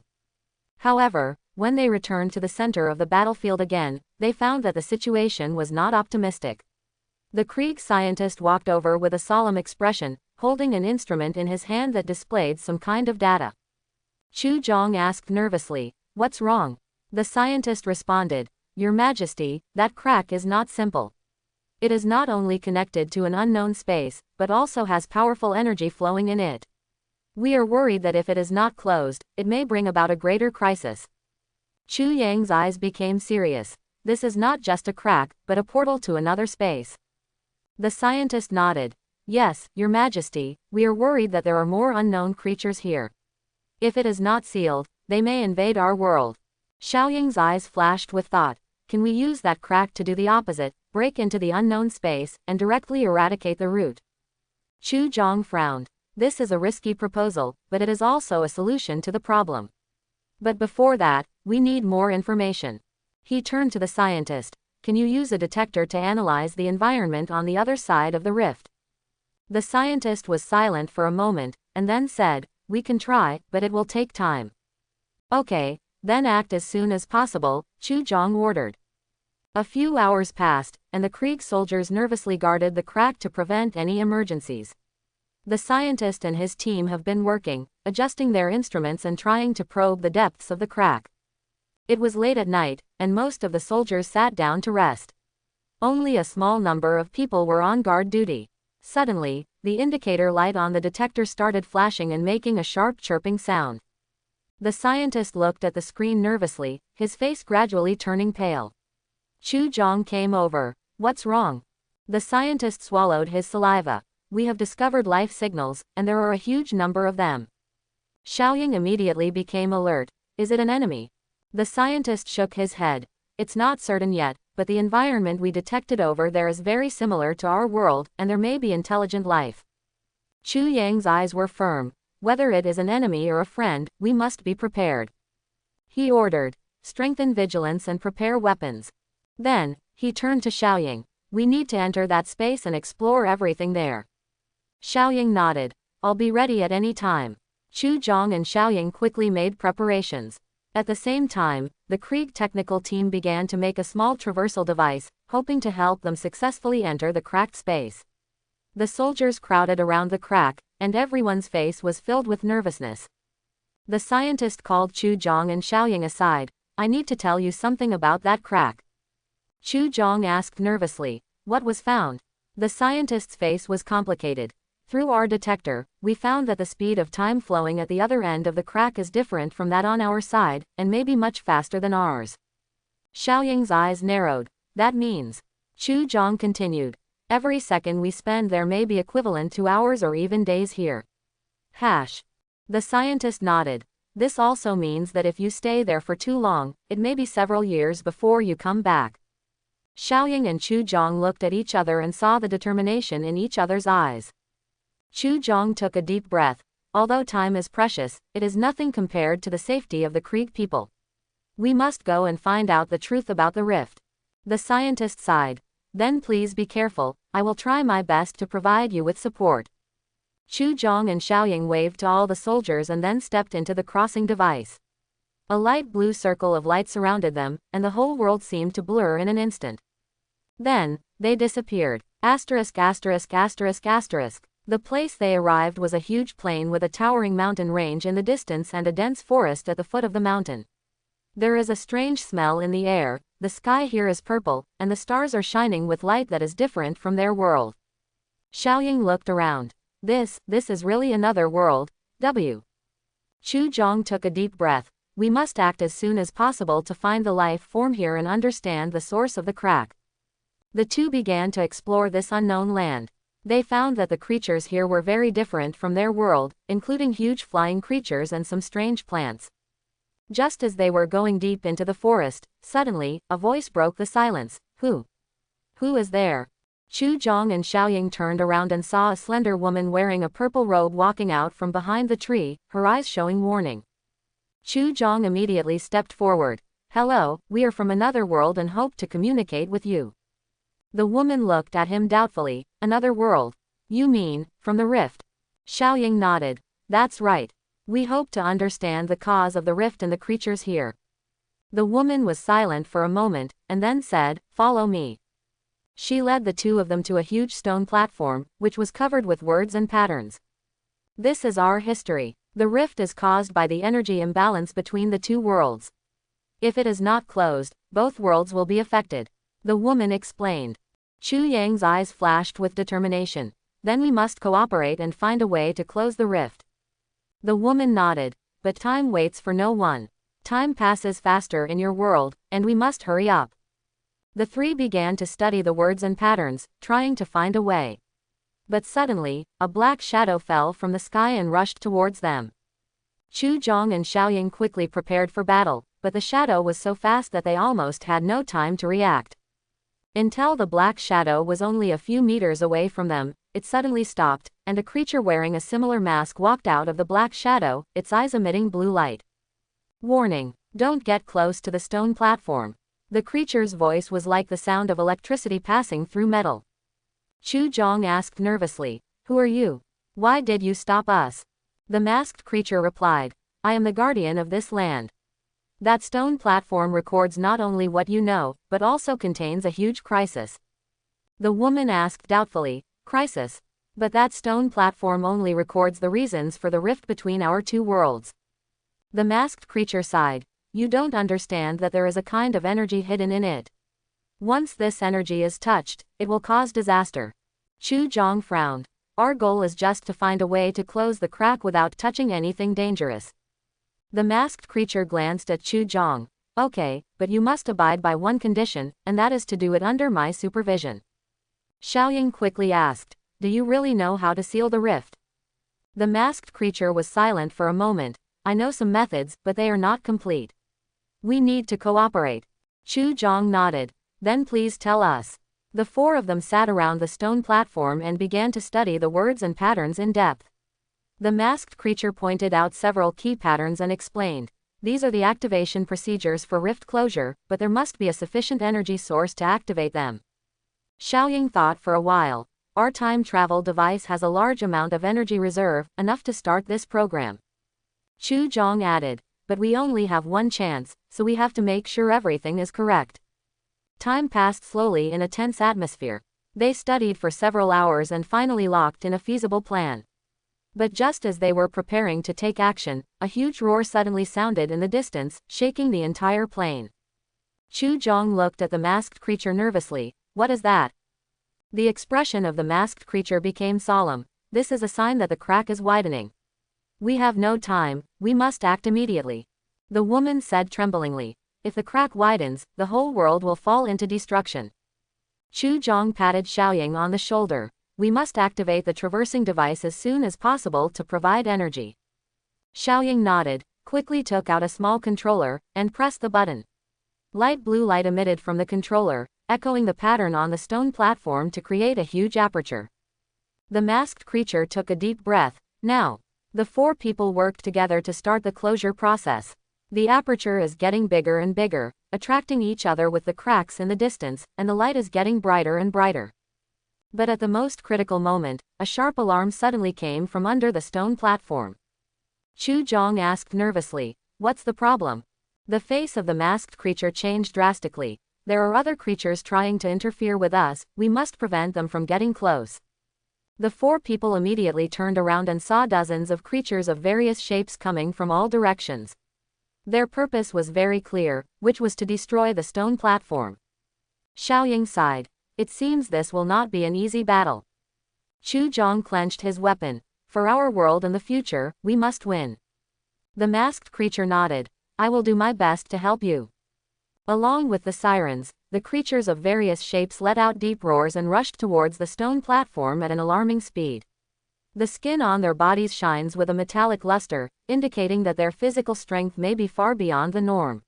However, when they returned to the center of the battlefield again, they found that the situation was not optimistic. The Krieg scientist walked over with a solemn expression, holding an instrument in his hand that displayed some kind of data. Chu Zhong asked nervously, "What's wrong?" The scientist responded, "Your Majesty, that crack is not simple. It is not only connected to an unknown space, but also has powerful energy flowing in it. We are worried that if it is not closed, it may bring about a greater crisis." Chu Yang's eyes became serious. This is not just a crack, but a portal to another space. The scientist nodded. Yes, Your Majesty, we are worried that there are more unknown creatures here. If it is not sealed, they may invade our world. Xiaoying's eyes flashed with thought. Can we use that crack to do the opposite, break into the unknown space, and directly eradicate the root? Chu Zhong frowned. This is a risky proposal, but it is also a solution to the problem. But before that, we need more information. He turned to the scientist. Can you use a detector to analyze the environment on the other side of the rift? The scientist was silent for a moment, and then said, we can try, but it will take time. Okay, then act as soon as possible, Chu Zhong ordered. A few hours passed, and the Krieg soldiers nervously guarded the crack to prevent any emergencies. The scientist and his team have been working, adjusting their instruments and trying to probe the depths of the crack. It was late at night, and most of the soldiers sat down to rest. Only a small number of people were on guard duty. Suddenly, the indicator light on the detector started flashing and making a sharp chirping sound. The scientist looked at the screen nervously, his face gradually turning pale. Chu Zhong came over. What's wrong? The scientist swallowed his saliva. We have discovered life signals, and there are a huge number of them. Xiaoying immediately became alert. Is it an enemy? The scientist shook his head. It's not certain yet, but the environment we detected over there is very similar to our world, and there may be intelligent life. Chu Yang's eyes were firm. Whether it is an enemy or a friend, we must be prepared. He ordered, strengthen vigilance and prepare weapons. Then, he turned to Xiaoying. We need to enter that space and explore everything there. Xiaoying nodded. I'll be ready at any time. Chu Zhong and Xiaoying quickly made preparations. At the same time, the Krieg technical team began to make a small traversal device, hoping to help them successfully enter the cracked space. The soldiers crowded around the crack, and everyone's face was filled with nervousness. The scientist called Chu Zhong and Xiaoying aside. I need to tell you something about that crack. Chu Zhong asked nervously, what was found? The scientist's face was complicated. Through our detector, we found that the speed of time flowing at the other end of the crack is different from that on our side, and may be much faster than ours. Xiaoying's eyes narrowed. That means, Chu Zhong continued, every second we spend there may be equivalent to hours or even days here. The scientist nodded. This also means that if you stay there for too long, it may be several years before you come back. Xiaoying and Chu Zhong looked at each other and saw the determination in each other's eyes. Chu Zhong took a deep breath. Although time is precious, it is nothing compared to the safety of the Krieg people. We must go and find out the truth about the rift. The scientist sighed. Then please be careful, I will try my best to provide you with support. Chu Zhong and Xiaoying waved to all the soldiers and then stepped into the crossing device. A light blue circle of light surrounded them, and the whole world seemed to blur in an instant. Then, they disappeared. The place they arrived was a huge plain with a towering mountain range in the distance and a dense forest at the foot of the mountain. There is a strange smell in the air, the sky here is purple, and the stars are shining with light that is different from their world. Xiaoying looked around. This is really another world. Chu Zhong took a deep breath. We must act as soon as possible to find the life form here and understand the source of the crack. The two began to explore this unknown land. They found that the creatures here were very different from their world, including huge flying creatures and some strange plants. Just as they were going deep into the forest, suddenly, a voice broke the silence. Who is there? Chu Zhong and Xiaoying turned around and saw a slender woman wearing a purple robe walking out from behind the tree, her eyes showing warning. Chu Zhong immediately stepped forward. Hello, we are from another world and hope to communicate with you. The woman looked at him doubtfully. Another world? You mean, from the rift? Xiaoying nodded. That's right. We hope to understand the cause of the rift and the creatures here. The woman was silent for a moment, and then said, Follow me. She led the two of them to a huge stone platform, which was covered with words and patterns. This is our history. The rift is caused by the energy imbalance between the two worlds. If it is not closed, both worlds will be affected. The woman explained. Chu Yang's eyes flashed with determination. Then we must cooperate and find a way to close the rift. The woman nodded. But time waits for no one. Time passes faster in your world, and we must hurry up. The three began to study the words and patterns, trying to find a way. But suddenly, a black shadow fell from the sky and rushed towards them. Chu Zhong and Xiaoying quickly prepared for battle, but the shadow was so fast that they almost had no time to react. Until the black shadow was only a few meters away from them, it suddenly stopped, and a creature wearing a similar mask walked out of the black shadow, its eyes emitting blue light. Warning! Don't get close to the stone platform. The creature's voice was like the sound of electricity passing through metal. Chu Zhong asked nervously, Who are you? Why did you stop us? The masked creature replied, I am the guardian of this land. That stone platform records not only what you know, but also contains a huge crisis. The woman asked doubtfully, Crisis? But that stone platform only records the reasons for the rift between our two worlds. The masked creature sighed. You don't understand that there is a kind of energy hidden in it. Once this energy is touched, it will cause disaster. Chu Zhong frowned. Our goal is just to find a way to close the crack without touching anything dangerous. The masked creature glanced at Chu Zhong. Okay, but you must abide by one condition, and that is to do it under my supervision. Xiaoying quickly asked, Do you really know how to seal the rift? The masked creature was silent for a moment. I know some methods, but they are not complete. We need to cooperate. Chu Zhong nodded. Then please tell us. The four of them sat around the stone platform and began to study the words and patterns in depth. The masked creature pointed out several key patterns and explained. These are the activation procedures for rift closure, but there must be a sufficient energy source to activate them. Xiaoying thought for a while. Our time travel device has a large amount of energy reserve, enough to start this program. Chu Zhong added, but we only have one chance, so we have to make sure everything is correct. Time passed slowly in a tense atmosphere. They studied for several hours and finally locked in a feasible plan. But just as they were preparing to take action, a huge roar suddenly sounded in the distance, shaking the entire plain. Chu Zhong looked at the masked creature nervously. What is that? The expression of the masked creature became solemn. This is a sign that the crack is widening. We have no time, we must act immediately. The woman said tremblingly. If the crack widens, the whole world will fall into destruction. Chu Zhong patted Xiaoying on the shoulder. We must activate the traversing device as soon as possible to provide energy. Xiaoying nodded, quickly took out a small controller, and pressed the button. Light blue light emitted from the controller, echoing the pattern on the stone platform to create a huge aperture. The masked creature took a deep breath. Now. The four people worked together to start the closure process. The aperture is getting bigger and bigger, attracting each other with the cracks in the distance, and the light is getting brighter and brighter. But at the most critical moment, a sharp alarm suddenly came from under the stone platform. Chu Zhong asked nervously, What's the problem? The face of the masked creature changed drastically. There are other creatures trying to interfere with us, we must prevent them from getting close. The four people immediately turned around and saw dozens of creatures of various shapes coming from all directions. Their purpose was very clear, which was to destroy the stone platform. Xiaoying sighed. It seems this will not be an easy battle. Chu Zhong clenched his weapon. For our world and the future, we must win. The masked creature nodded. I will do my best to help you. Along with the sirens, the creatures of various shapes let out deep roars and rushed towards the stone platform at an alarming speed. The skin on their bodies shines with a metallic luster, indicating that their physical strength may be far beyond the norm.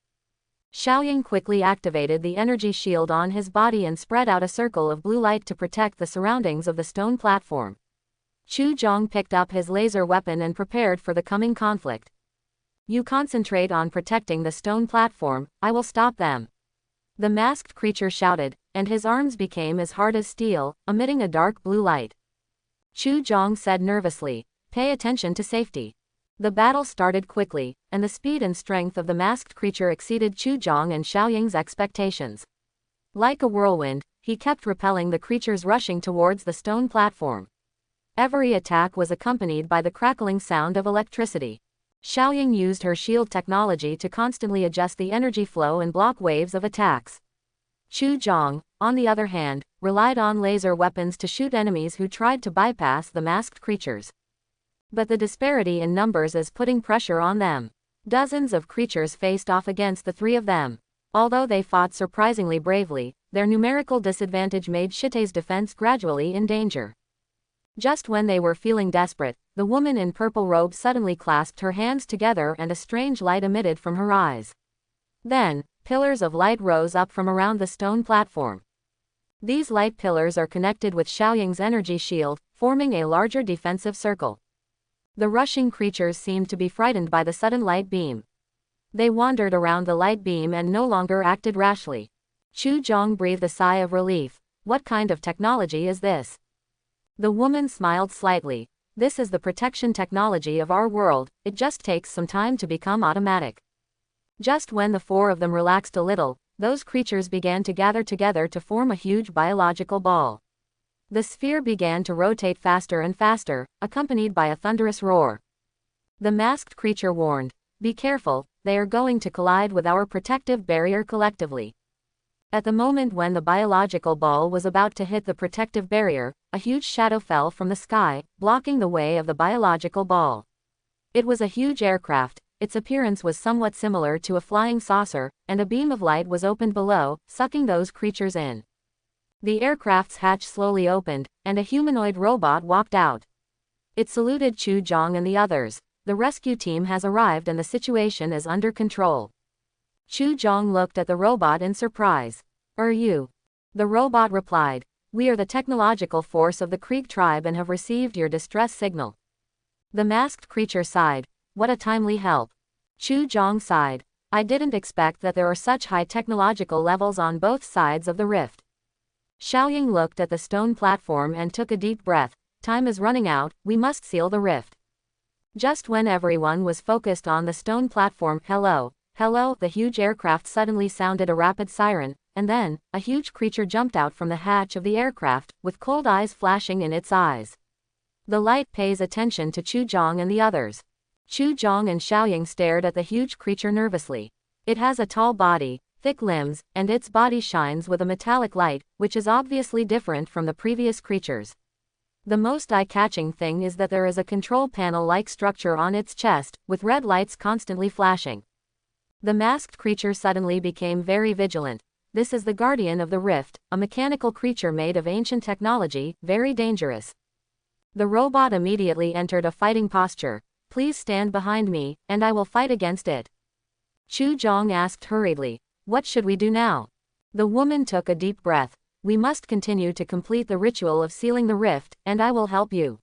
Xiaoying quickly activated the energy shield on his body and spread out a circle of blue light to protect the surroundings of the stone platform. Chu Zhong picked up his laser weapon and prepared for the coming conflict. You concentrate on protecting the stone platform, I will stop them. The masked creature shouted, and his arms became as hard as steel, emitting a dark blue light. Chu Zhong said nervously, pay attention to safety. The battle started quickly, and the speed and strength of the masked creature exceeded Chu Zhong and Xiaoying's expectations. Like a whirlwind, he kept repelling the creatures rushing towards the stone platform. Every attack was accompanied by the crackling sound of electricity. Xiaoying used her shield technology to constantly adjust the energy flow and block waves of attacks. Chu Zhong, on the other hand, relied on laser weapons to shoot enemies who tried to bypass the masked creatures. But the disparity in numbers is putting pressure on them. Dozens of creatures faced off against the three of them. Although they fought surprisingly bravely, their numerical disadvantage made Shite's defense gradually in danger. Just when they were feeling desperate, the woman in purple robe suddenly clasped her hands together and a strange light emitted from her eyes. Then, pillars of light rose up from around the stone platform. These light pillars are connected with Xiaoying's energy shield, forming a larger defensive circle. The rushing creatures seemed to be frightened by the sudden light beam. They wandered around the light beam and no longer acted rashly. Chu Zhong breathed a sigh of relief. What kind of technology is this? The woman smiled slightly. This is the protection technology of our world, it just takes some time to become automatic. Just when the four of them relaxed a little, those creatures began to gather together to form a huge biological ball. The sphere began to rotate faster and faster, accompanied by a thunderous roar. The masked creature warned, be careful, they are going to collide with our protective barrier collectively. At the moment when the biological ball was about to hit the protective barrier, a huge shadow fell from the sky, blocking the way of the biological ball. It was a huge aircraft, its appearance was somewhat similar to a flying saucer, and a beam of light was opened below, sucking those creatures in. The aircraft's hatch slowly opened, and a humanoid robot walked out. It saluted Chu Zhong and the others. The rescue team has arrived and the situation is under control. Chu Zhong looked at the robot in surprise. Are you? The robot replied. We are the technological force of the Krieg tribe and have received your distress signal. The masked creature sighed. What a timely help. Chu Zhong sighed. I didn't expect that there are such high technological levels on both sides of the rift. Xiaoying looked at the stone platform and took a deep breath. Time is running out, we must seal the rift. Just when everyone was focused on the stone platform, hello, the huge aircraft suddenly sounded a rapid siren, and then, a huge creature jumped out from the hatch of the aircraft, with cold eyes flashing in its eyes. The light pays attention to Chu Zhong and the others. Chu Zhong and Xiaoying stared at the huge creature nervously. It has a tall body, thick limbs, and its body shines with a metallic light, which is obviously different from the previous creatures. The most eye-catching thing is that there is a control panel-like structure on its chest, with red lights constantly flashing. The masked creature suddenly became very vigilant. This is the guardian of the rift, a mechanical creature made of ancient technology, very dangerous. The robot immediately entered a fighting posture. Please stand behind me, and I will fight against it. Chu Zhong asked hurriedly. What should we do now? The woman took a deep breath. We must continue to complete the ritual of sealing the rift, and I will help you.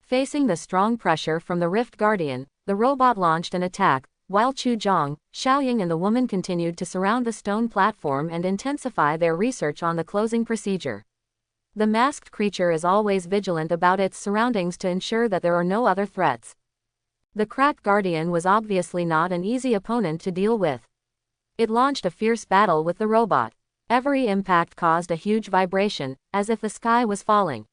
Facing the strong pressure from the rift guardian, the robot launched an attack, while Chu Zhong, Xiaoying and the woman continued to surround the stone platform and intensify their research on the closing procedure. The masked creature is always vigilant about its surroundings to ensure that there are no other threats. The crack guardian was obviously not an easy opponent to deal with. It launched a fierce battle with the robot. Every impact caused a huge vibration, as if the sky was falling.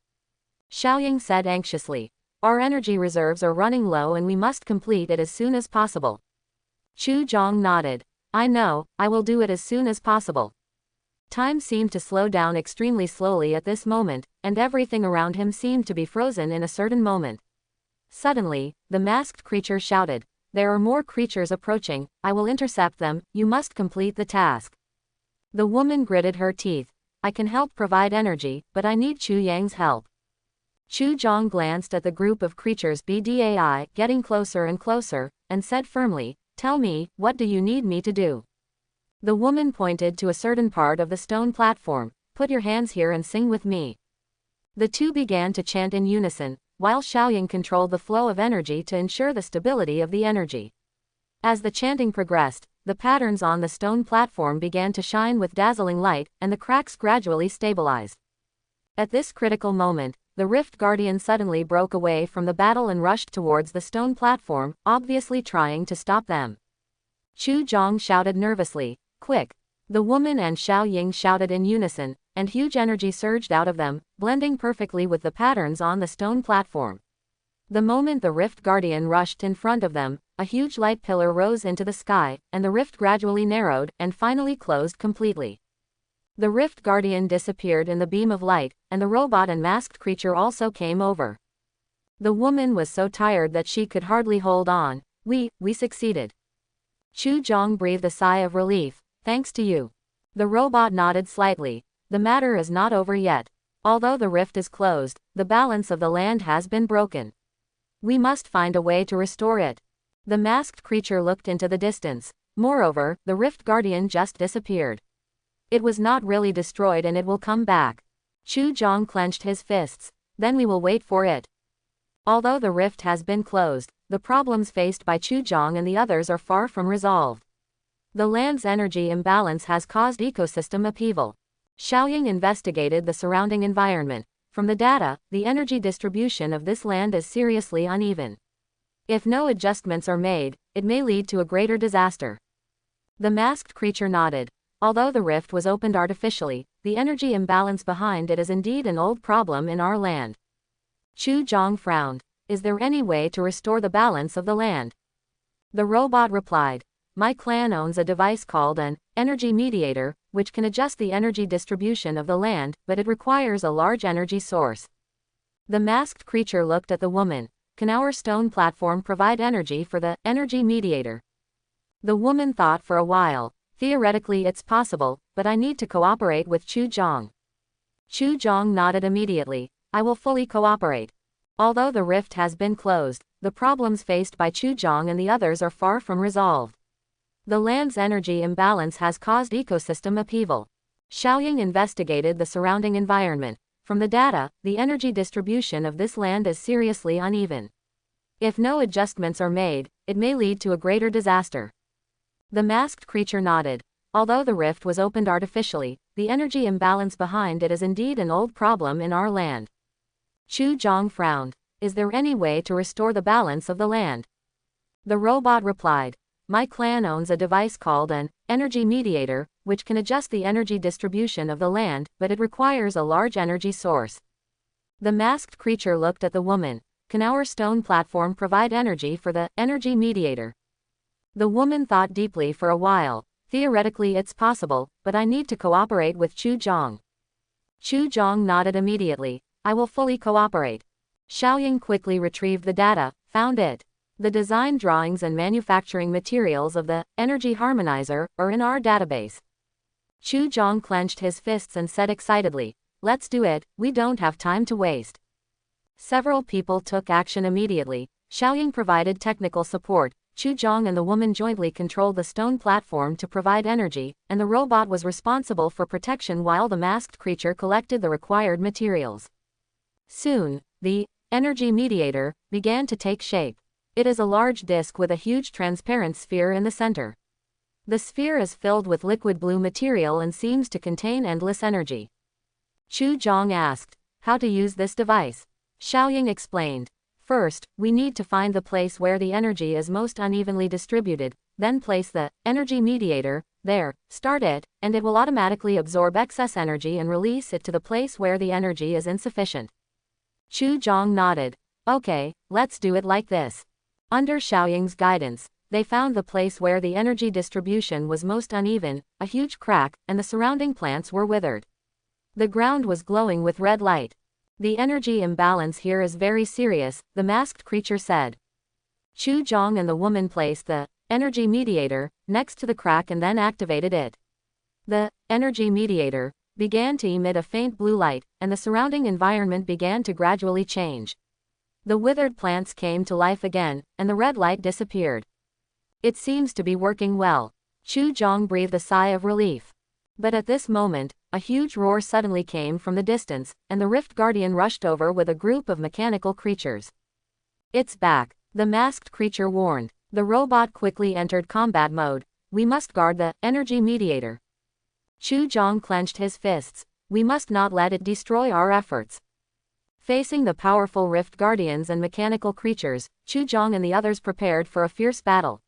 Xiaoying said anxiously, our energy reserves are running low and we must complete it as soon as possible. Chu Zhong nodded. I know, I will do it as soon as possible. Time seemed to slow down extremely slowly at this moment, and everything around him seemed to be frozen in a certain moment. Suddenly, the masked creature shouted, there are more creatures approaching, I will intercept them, you must complete the task. The woman gritted her teeth. I can help provide energy, but I need Chu Yang's help. Chu Zhong glanced at the group of creatures BDAI getting closer and closer, and said firmly, tell me, what do you need me to do? The woman pointed to a certain part of the stone platform. Put your hands here and sing with me. The two began to chant in unison, while Xiaoying controlled the flow of energy to ensure the stability of the energy. As the chanting progressed, the patterns on the stone platform began to shine with dazzling light, and the cracks gradually stabilized. At this critical moment, the Rift Guardian suddenly broke away from the battle and rushed towards the stone platform, obviously trying to stop them. Chu Zhong shouted nervously, "Quick!" The woman and Xiao Ying shouted in unison, and huge energy surged out of them, blending perfectly with the patterns on the stone platform. The moment the Rift Guardian rushed in front of them, a huge light pillar rose into the sky, and the rift gradually narrowed and finally closed completely. The Rift Guardian disappeared in the beam of light, and the robot and masked creature also came over. The woman was so tired that she could hardly hold on. We succeeded." Chu Zhong breathed a sigh of relief. "Thanks to you." The robot nodded slightly. "The matter is not over yet. Although the rift is closed, the balance of the land has been broken. We must find a way to restore it." The masked creature looked into the distance. Moreover, the Rift Guardian just disappeared. It was not really destroyed and it will come back. Chu Zhong clenched his fists. "Then we will wait for it." Although the rift has been closed, the problems faced by Chu Zhong and the others are far from resolved. The land's energy imbalance has caused ecosystem upheaval. Xiaoying investigated the surrounding environment. From the data, the energy distribution of this land is seriously uneven. If no adjustments are made, it may lead to a greater disaster. The masked creature nodded. Although the rift was opened artificially, the energy imbalance behind it is indeed an old problem in our land. Chu Zhong frowned. "Is there any way to restore the balance of the land?" The robot replied, "My clan owns a device called an energy mediator, which can adjust the energy distribution of the land, but it requires a large energy source." The masked creature looked at the woman. "Can our stone platform provide energy for the energy mediator?" The woman thought for a while. "Theoretically it's possible, but I need to cooperate with Chu Zhong." Chu Zhong nodded immediately. "I will fully cooperate." Although the rift has been closed, the problems faced by Chu Zhong and the others are far from resolved. The land's energy imbalance has caused ecosystem upheaval. Xiaoying investigated the surrounding environment. From the data, the energy distribution of this land is seriously uneven. If no adjustments are made, it may lead to a greater disaster. The masked creature nodded. Although the rift was opened artificially, the energy imbalance behind it is indeed an old problem in our land. Chu Zhong frowned. "Is there any way to restore the balance of the land?" The robot replied, "My clan owns a device called an energy mediator, which can adjust the energy distribution of the land, but it requires a large energy source." The masked creature looked at the woman. "Can our stone platform provide energy for the energy mediator?" The woman thought deeply for a while. "Theoretically it's possible, but I need to cooperate with Chu Zhong." Chu Zhong nodded immediately. "I will fully cooperate." Xiaoying quickly retrieved the data, found it. The design drawings and manufacturing materials of the energy harmonizer are in our database. Chu Zhong clenched his fists and said excitedly, "Let's do it, we don't have time to waste." Several people took action immediately. Xiaoying provided technical support. Chu Zhong and the woman jointly controlled the stone platform to provide energy, and the robot was responsible for protection while the masked creature collected the required materials. Soon, the energy mediator began to take shape. It is a large disk with a huge transparent sphere in the center. The sphere is filled with liquid blue material and seems to contain endless energy. Chu Zhong asked, "How to use this device?" Xiaoying explained. "First, we need to find the place where the energy is most unevenly distributed, then place the energy mediator there, start it, and it will automatically absorb excess energy and release it to the place where the energy is insufficient." Chu Zhong nodded. "Okay, let's do it like this." Under Xiaoying's guidance, they found the place where the energy distribution was most uneven, a huge crack, and the surrounding plants were withered. The ground was glowing with red light. "The energy imbalance here is very serious," the masked creature said. Chu Zhong and the woman placed the energy mediator next to the crack and then activated it. The energy mediator began to emit a faint blue light, and the surrounding environment began to gradually change. The withered plants came to life again, and the red light disappeared. "It seems to be working well." Chu Zhong breathed a sigh of relief. But at this moment, a huge roar suddenly came from the distance, and the Rift Guardian rushed over with a group of mechanical creatures. "It's back," the masked creature warned. The robot quickly entered combat mode. We must guard the energy mediator. Chu Zhong clenched his fists. We must not let it destroy our efforts. Facing the powerful Rift Guardians and mechanical creatures, Chu Zhong and the others prepared for a fierce battle.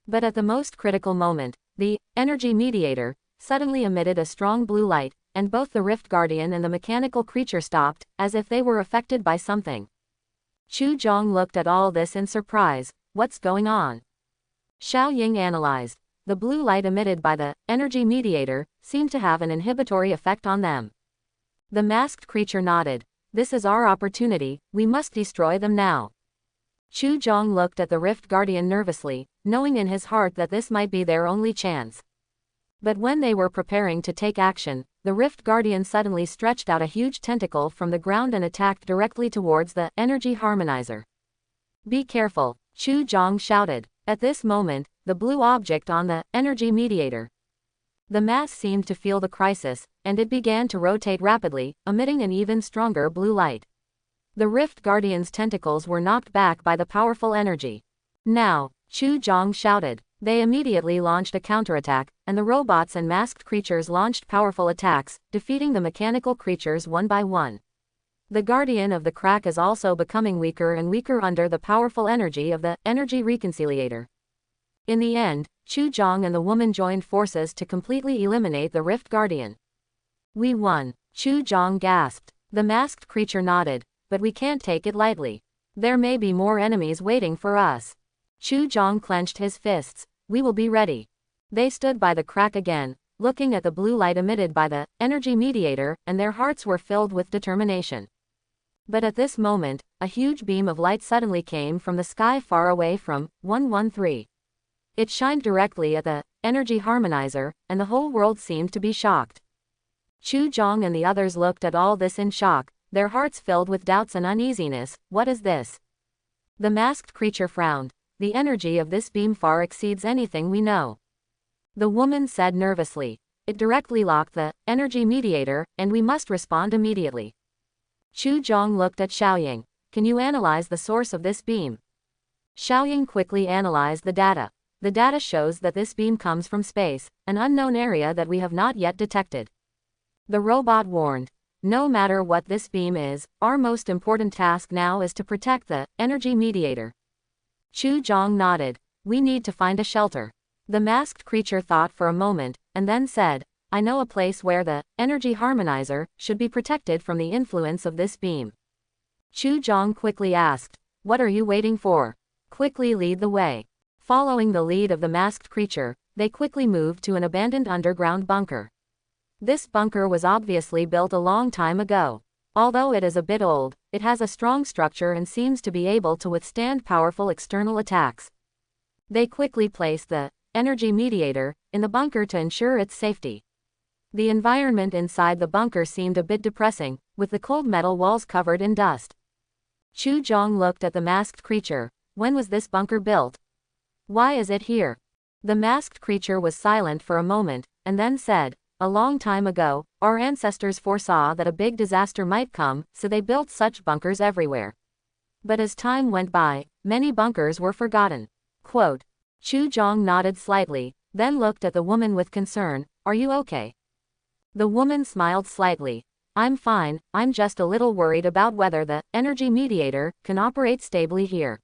But at the most critical moment, the energy mediator suddenly emitted a strong blue light, and both the Rift Guardian and the mechanical creature stopped, as if they were affected by something. Chu Zhong looked at all this in surprise. What's going on? Xiao Ying analyzed. The blue light emitted by the energy mediator seemed to have an inhibitory effect on them. The masked creature nodded. This is our opportunity, we must destroy them now. Chu Zhong looked at the Rift Guardian nervously, knowing in his heart that this might be their only chance. But when they were preparing to take action, the Rift Guardian suddenly stretched out a huge tentacle from the ground and attacked directly towards the energy harmonizer. Be careful, Chu Zhong shouted. At this moment, the blue object on the energy mediator. The mass seemed to feel the crisis, and it began to rotate rapidly, emitting an even stronger blue light. The Rift Guardian's tentacles were knocked back by the powerful energy. Now, Chu Zhong shouted. They immediately launched a counterattack, and the robots and masked creatures launched powerful attacks, defeating the mechanical creatures one by one. The Guardian of the Crack is also becoming weaker and weaker under the powerful energy of the energy reconciliator. In the end, Chu Zhong and the woman joined forces to completely eliminate the Rift Guardian. We won, Chu Zhong gasped. The masked creature nodded, but we can't take it lightly. There may be more enemies waiting for us. Chu Zhong clenched his fists. We will be ready. They stood by the crack again, looking at the blue light emitted by the energy mediator, and their hearts were filled with determination. But at this moment, a huge beam of light suddenly came from the sky far away from 113. It shined directly at the energy harmonizer, and the whole world seemed to be shocked. Chu Zhong and the others looked at all this in shock, their hearts filled with doubts and uneasiness. What is this? The masked creature frowned. The energy of this beam far exceeds anything we know. The woman said nervously. It directly locked the energy mediator, and we must respond immediately. Chu Zhong looked at Xiaoying. Can you analyze the source of this beam? Xiaoying quickly analyzed the data. The data shows that this beam comes from space, an unknown area that we have not yet detected. The robot warned. No matter what this beam is, our most important task now is to protect the energy mediator. Chu Zhong nodded. We need to find a shelter. The masked creature thought for a moment, and then said, I know a place where the energy harmonizer should be protected from the influence of this beam. Chu Zhong quickly asked, what are you waiting for? Quickly lead the way. Following the lead of the masked creature, they quickly moved to an abandoned underground bunker. This bunker was obviously built a long time ago. Although it is a bit old, it has a strong structure and seems to be able to withstand powerful external attacks. They quickly placed the energy mediator in the bunker to ensure its safety. The environment inside the bunker seemed a bit depressing, with the cold metal walls covered in dust. Chu Zhong looked at the masked creature. When was this bunker built? Why is it here? The masked creature was silent for a moment, and then said, a long time ago, our ancestors foresaw that a big disaster might come, so they built such bunkers everywhere. But as time went by, many bunkers were forgotten. Quote. Chu Zhong nodded slightly, then looked at the woman with concern. Are you okay? The woman smiled slightly. I'm fine, I'm just a little worried about whether the energy mediator can operate stably here.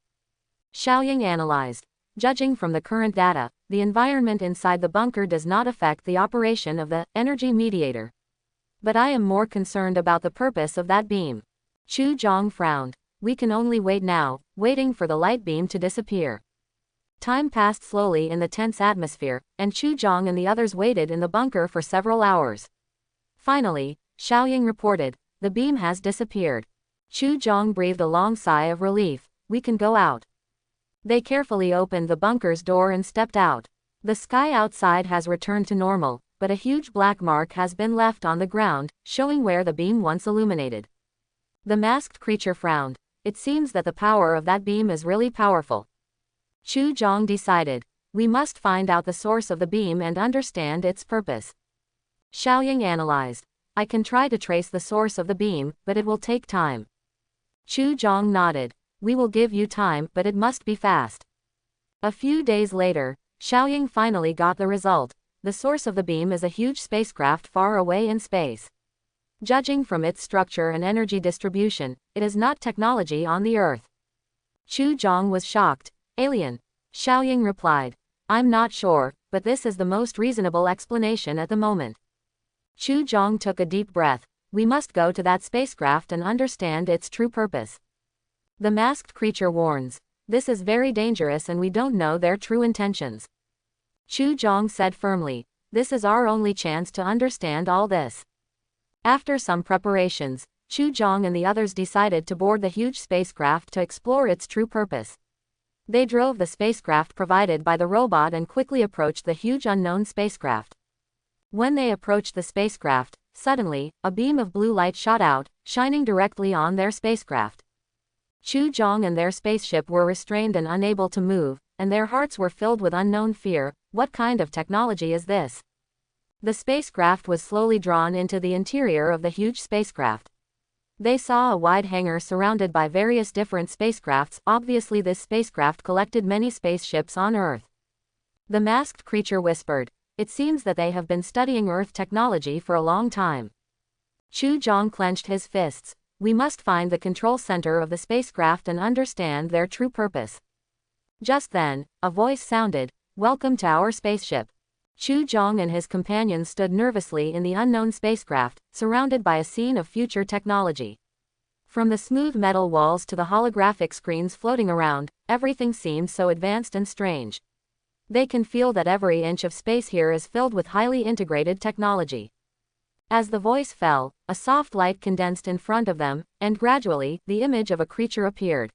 Xiaoying analyzed. Judging from the current data, the environment inside the bunker does not affect the operation of the energy mediator. But I am more concerned about the purpose of that beam. Chu Zhong frowned. We can only wait now, waiting for the light beam to disappear. Time passed slowly in the tense atmosphere, and Chu Zhong and the others waited in the bunker for several hours. Finally, Xiaoying reported, the beam has disappeared. Chu Zhong breathed a long sigh of relief. We can go out. They carefully opened the bunker's door and stepped out. The sky outside has returned to normal, but a huge black mark has been left on the ground, showing where the beam once illuminated. The masked creature frowned. It seems that the power of that beam is really powerful. Chu Zhong decided, we must find out the source of the beam and understand its purpose. Xiaoying analyzed. I can try to trace the source of the beam, but it will take time. Chu Zhong nodded. We will give you time, but it must be fast. A few days later, Xiaoying finally got the result. The source of the beam is a huge spacecraft far away in space. Judging from its structure and energy distribution, it is not technology on the Earth. Chu Zhong was shocked. Alien. Xiaoying replied. I'm not sure, but this is the most reasonable explanation at the moment. Chu Zhong took a deep breath. We must go to that spacecraft and understand its true purpose. The masked creature warns. This is very dangerous and we don't know their true intentions. Chu Zhong said firmly. This is our only chance to understand all this. After some preparations, Chu Zhong and the others decided to board the huge spacecraft to explore its true purpose. They drove the spacecraft provided by the robot and quickly approached the huge unknown spacecraft. When they approached the spacecraft, suddenly, a beam of blue light shot out, shining directly on their spacecraft. Chu Zhong and their spaceship were restrained and unable to move, and their hearts were filled with unknown fear. What kind of technology is this? The spacecraft was slowly drawn into the interior of the huge spacecraft. They saw a wide hangar surrounded by various different spacecrafts. Obviously this spacecraft collected many spaceships on Earth. The masked creature whispered. It seems that they have been studying Earth technology for a long time. Chu Zhong clenched his fists. We must find the control center of the spacecraft and understand their true purpose. Just then, a voice sounded. Welcome to our spaceship. Chu Zhong and his companions stood nervously in the unknown spacecraft, surrounded by a scene of future technology. From the smooth metal walls to the holographic screens floating around, everything seemed so advanced and strange. They can feel that every inch of space here is filled with highly integrated technology. As the voice fell, a soft light condensed in front of them, and gradually, the image of a creature appeared.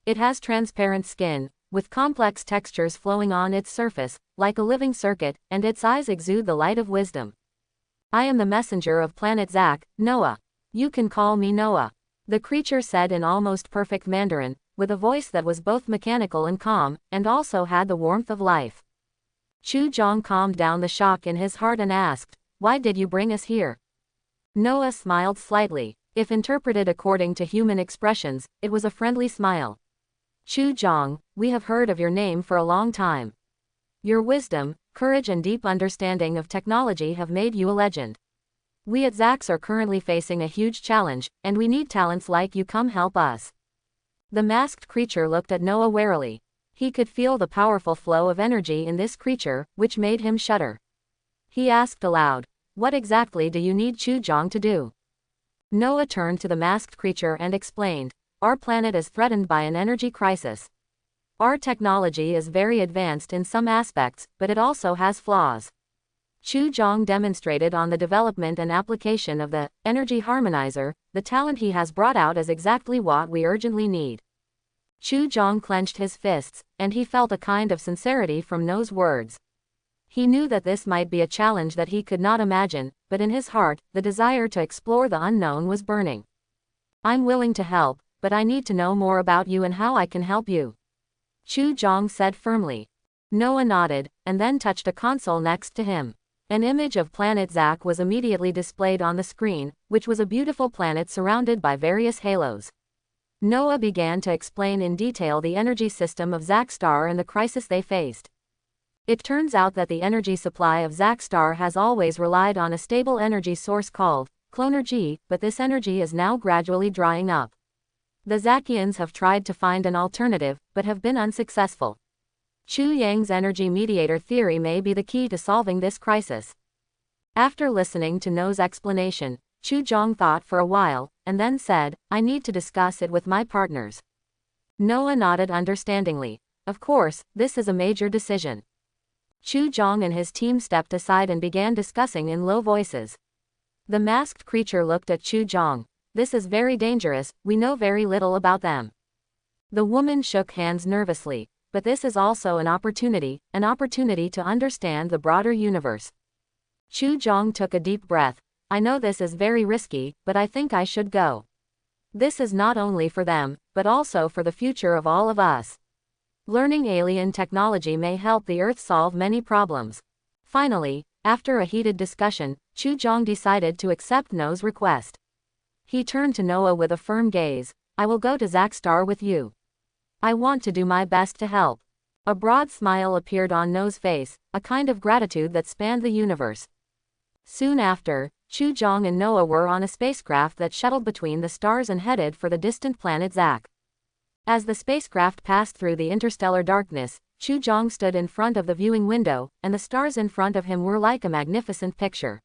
It has transparent skin, with complex textures flowing on its surface, like a living circuit, and its eyes exude the light of wisdom. I am the messenger of planet Zack, Noah. You can call me Noah. The creature said in almost perfect Mandarin, with a voice that was both mechanical and calm, and also had the warmth of life. Chu Zhong calmed down the shock in his heart and asked, why did you bring us here? Noah smiled slightly. If interpreted according to human expressions, it was a friendly smile. Chu Zhong, we have heard of your name for a long time. Your wisdom, courage and deep understanding of technology have made you a legend. We at Zax are currently facing a huge challenge, and we need talents like you. Come help us. The masked creature looked at Noah warily. He could feel the powerful flow of energy in this creature, which made him shudder. He asked aloud, what exactly do you need Chu Zhong to do? Noah turned to the masked creature and explained, our planet is threatened by an energy crisis. Our technology is very advanced in some aspects, but it also has flaws. Chu Zhong demonstrated on the development and application of the energy harmonizer. The talent he has brought out is exactly what we urgently need. Chu Zhong clenched his fists, and he felt a kind of sincerity from Noah's words. He knew that this might be a challenge that he could not imagine, but in his heart, the desire to explore the unknown was burning. I'm willing to help, but I need to know more about you and how I can help you. Chu Zhong said firmly. Noah nodded, and then touched a console next to him. An image of planet Zack was immediately displayed on the screen, which was a beautiful planet surrounded by various halos. Noah began to explain in detail the energy system of Zack Star and the crisis they faced. It turns out that the energy supply of Zack Star has always relied on a stable energy source called Clonergy, but this energy is now gradually drying up. The Zackians have tried to find an alternative, but have been unsuccessful. Chu Yang's energy mediator theory may be the key to solving this crisis. After listening to No's explanation, Chu Zhong thought for a while, and then said, I need to discuss it with my partners. Noah nodded understandingly. Of course, this is a major decision. Chu Zhong and his team stepped aside and began discussing in low voices. The masked creature looked at Chu Zhong. This is very dangerous, we know very little about them. The woman shook hands nervously, but this is also an opportunity to understand the broader universe. Chu Zhong took a deep breath. I know this is very risky, but I think I should go. This is not only for them, but also for the future of all of us. Learning alien technology may help the Earth solve many problems. Finally, after a heated discussion, Chu Zhong decided to accept No's request. He turned to Noah with a firm gaze. I will go to Zack Star with you. I want to do my best to help. A broad smile appeared on No's face, a kind of gratitude that spanned the universe. Soon after, Chu Jong and Noah were on a spacecraft that shuttled between the stars and headed for the distant planet Zack. As the spacecraft passed through the interstellar darkness, Chu Jong stood in front of the viewing window, and the stars in front of him were like a magnificent picture.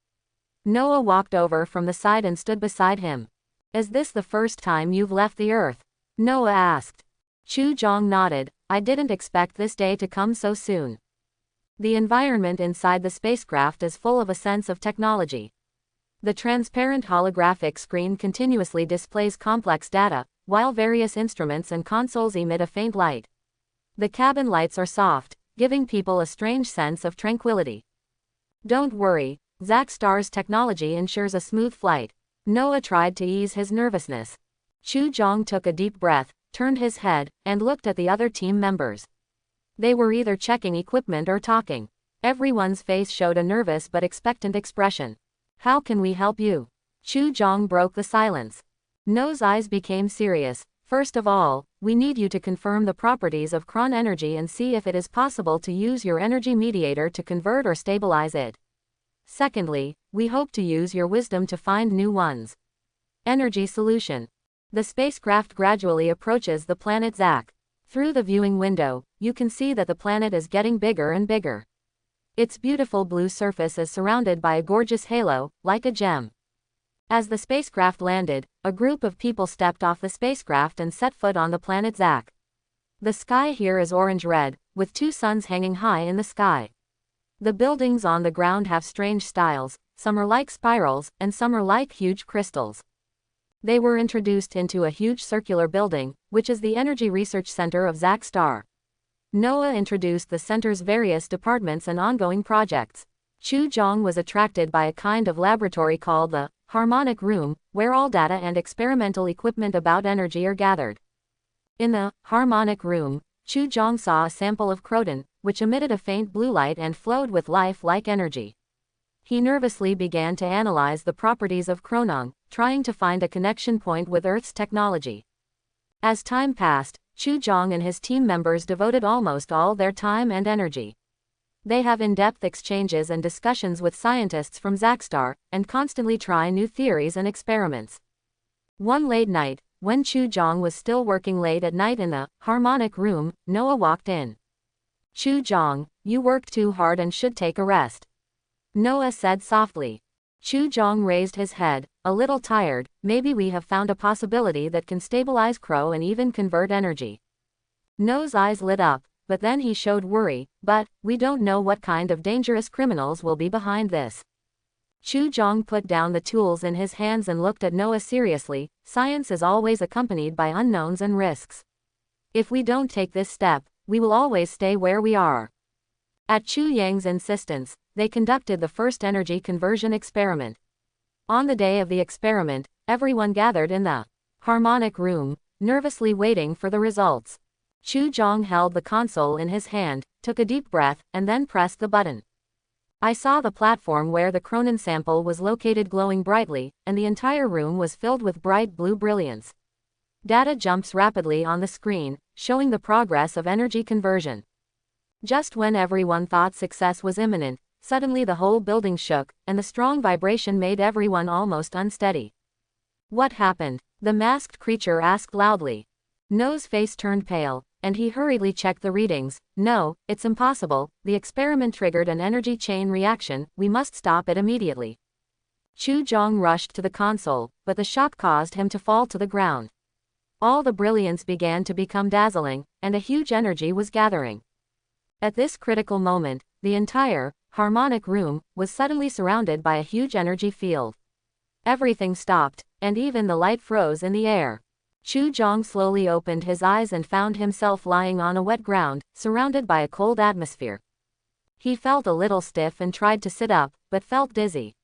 Noah walked over from the side and stood beside him. Is this the first time you've left the Earth? Noah asked. Chu Jong nodded. I didn't expect this day to come so soon. The environment inside the spacecraft is full of a sense of technology. The transparent holographic screen continuously displays complex data, while various instruments and consoles emit a faint light. The cabin lights are soft, giving people a strange sense of tranquility. Don't worry, Zack Star's technology ensures a smooth flight. Noah tried to ease his nervousness. Chu Jong took a deep breath, turned his head, and looked at the other team members. They were either checking equipment or talking. Everyone's face showed a nervous but expectant expression. How can we help you? Chu Jong broke the silence. No's eyes became serious. First of all, we need you to confirm the properties of Kron energy and see if it is possible to use your energy mediator to convert or stabilize it. Secondly, we hope to use your wisdom to find new ones. Energy solution. The spacecraft gradually approaches the planet Zack. Through the viewing window, you can see that the planet is getting bigger and bigger. Its beautiful blue surface is surrounded by a gorgeous halo, like a gem. As the spacecraft landed, a group of people stepped off the spacecraft and set foot on the planet Zack. The sky here is orange-red, with two suns hanging high in the sky. The buildings on the ground have strange styles, some are like spirals, and some are like huge crystals. They were introduced into a huge circular building, which is the Energy Research Center of Zack Star. Noah introduced the center's various departments and ongoing projects. Chu Jong was attracted by a kind of laboratory called the Harmonic Room, where all data and experimental equipment about energy are gathered. In the Harmonic Room, Chu Jong saw a sample of Croton, which emitted a faint blue light and flowed with life-like energy. He nervously began to analyze the properties of Kronong, trying to find a connection point with Earth's technology. As time passed, Chu Jong and his team members devoted almost all their time and energy. They have in-depth exchanges and discussions with scientists from Zack Star, and constantly try new theories and experiments. One late night, when Chu Jong was still working late at night in the Harmonic Room, Noah walked in. Chu Jong, you worked too hard and should take a rest. Noah said softly. Chu Jong raised his head, a little tired. Maybe we have found a possibility that can stabilize Crow and even convert energy. Noah's eyes lit up, but then he showed worry. But we don't know what kind of dangerous criminals will be behind this. Chu Jong put down the tools in his hands and looked at Noah seriously. Science is always accompanied by unknowns and risks. If we don't take this step, we will always stay where we are. At Chu Yang's insistence, they conducted the first energy conversion experiment. On the day of the experiment, everyone gathered in the Harmonic Room, nervously waiting for the results. Chu Jong held the console in his hand, took a deep breath, and then pressed the button. I saw the platform where the Cronon sample was located glowing brightly, and the entire room was filled with bright blue brilliance. Data jumps rapidly on the screen, showing the progress of energy conversion. Just when everyone thought success was imminent, suddenly the whole building shook, and the strong vibration made everyone almost unsteady. What happened? The masked creature asked loudly. No's face turned pale, and he hurriedly checked the readings. No, it's impossible. The experiment triggered an energy chain reaction. We must stop it immediately. Chu Jong rushed to the console, but the shock caused him to fall to the ground. All the brilliance began to become dazzling, and a huge energy was gathering. At this critical moment, the entire Harmonic Room was suddenly surrounded by a huge energy field. Everything stopped, and even the light froze in the air. Chu Jong slowly opened his eyes and found himself lying on a wet ground, surrounded by a cold atmosphere. He felt a little stiff and tried to sit up, but felt dizzy.